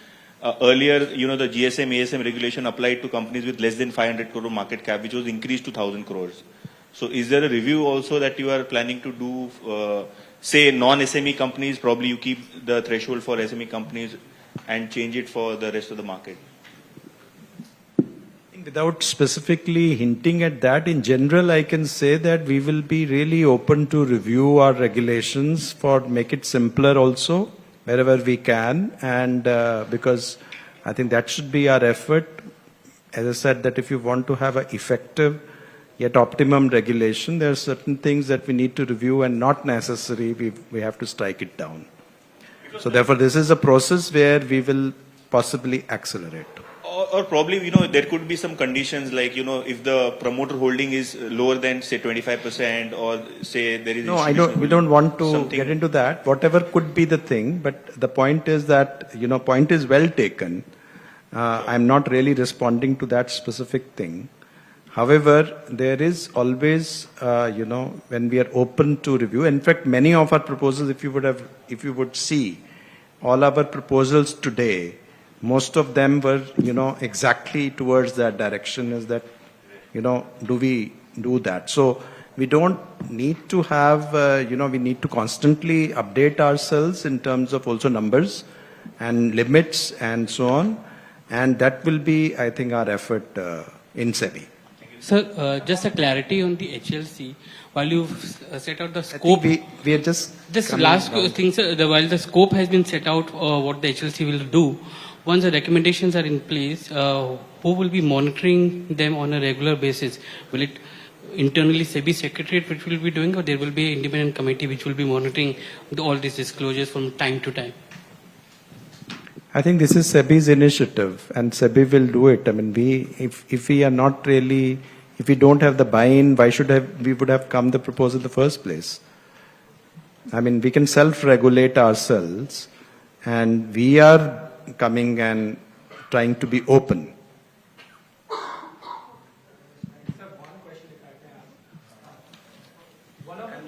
Earlier, the GSM, ASM regulation applied to companies with less than 500 crore market cap, which was increased to 1,000 crores. So is there a review also that you are planning to do, say non-SME companies, probably you keep the threshold for SME companies and change it for the rest of the market? Without specifically hinting at that, in general, I can say that we will be really open to review our regulations for make it simpler also, wherever we can. And because I think that should be our effort. As I said, that if you want to have an effective yet optimum regulation, there are certain things that we need to review and not necessary, we have to strike it down. So therefore, this is a process where we will possibly accelerate. Or probably, there could be some conditions like, if the promoter holding is lower than, say, 25%, or say there is... No, we don't want to get into that. Whatever could be the thing, but the point is that, point is well taken. I'm not really responding to that specific thing. However, there is always, when we are open to review. In fact, many of our proposals, if you would see, all our proposals today, most of them were, exactly towards that direction. Is that, do we do that? So we don't need to have, we need to constantly update ourselves in terms of also numbers and limits and so on. And that will be, I think, our effort in SEBI. Sir, just a clarity on the HLC. While you've set out the scope, we are just last thing, sir. While the scope has been set out, what the HLC will do, once the recommendations are in place, who will be monitoring them on a regular basis? Will it internally SEBI Secretariat which will be doing, or there will be an independent committee which will be monitoring all these disclosures from time to time? I think this is SEBI's initiative, and SEBI will do it. I mean, if we are not really, if we don't have the buy-in, why should we would have come the proposal in the first place? I mean, we can self-regulate ourselves, and we are coming and trying to be open.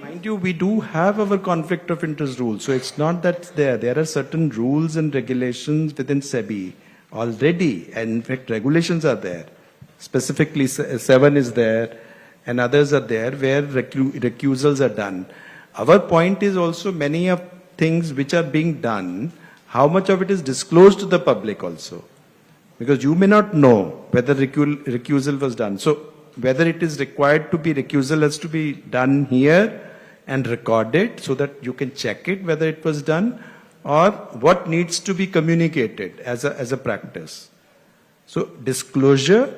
Mind you, we do have our conflict of interest rules, so it's not that there are certain rules and regulations within SEBI already, and in fact regulations are there. Specifically 7 is there and others are there where recusals are done. Our point is also many of things which are being done, how much of it is disclosed to the public also, because you may not know whether recusal was done. So whether it is required to be recusal has to be done here and recorded so that you can check it whether it was done, or what needs to be communicated as a practice. So disclosure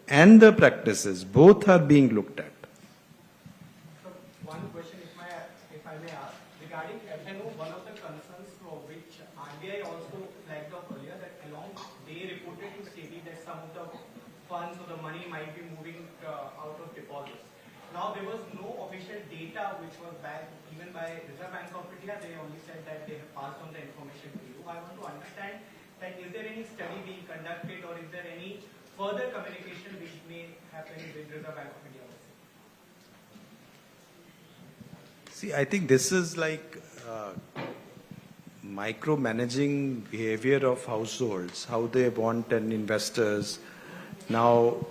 and the practices, both are being looked at. So one question, if I may ask, regarding FNO, one of the concerns which RBI also flagged up earlier, that they reported to SEBI that some of the funds or the money might be moving out of deposits. Now there was no official data which was backed even by Reserve Bank of India. They only said that they have passed on the information to you. I want to understand that is there any study being conducted, or is there any further communication which may happen with Reserve Bank of India? See, I think this is like micromanaging behavior of households, how they want, and investors. Now,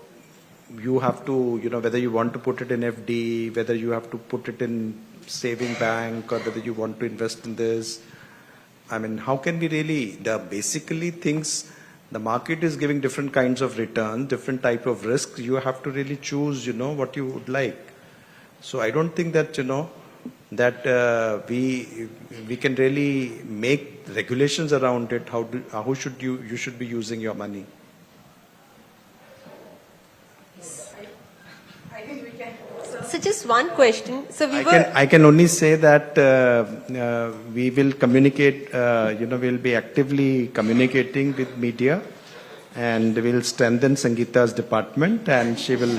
you have to, whether you want to put it in FD, whether you have to put it in saving bank, or whether you want to invest in this. I mean, how can we really, basically things, the market is giving different kinds of return, different type of risks. You have to really choose, what you would like. So I don't think that, that we can really make regulations around it. How should you should be using your money. So just one question. So I can only say that we will communicate, we'll be actively communicating with media, and we'll strengthen Sangeeta's department, and she will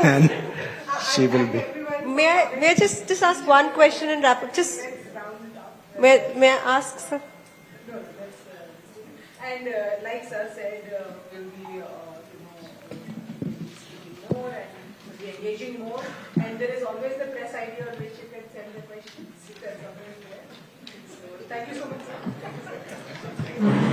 and she will be. May I just ask one question and wrap up? Just may I ask, sir? And like sir said, we'll be more and we'll be engaging more. And there is always the press ID on which you can send the questions. If there's something there. So thank you so much, sir.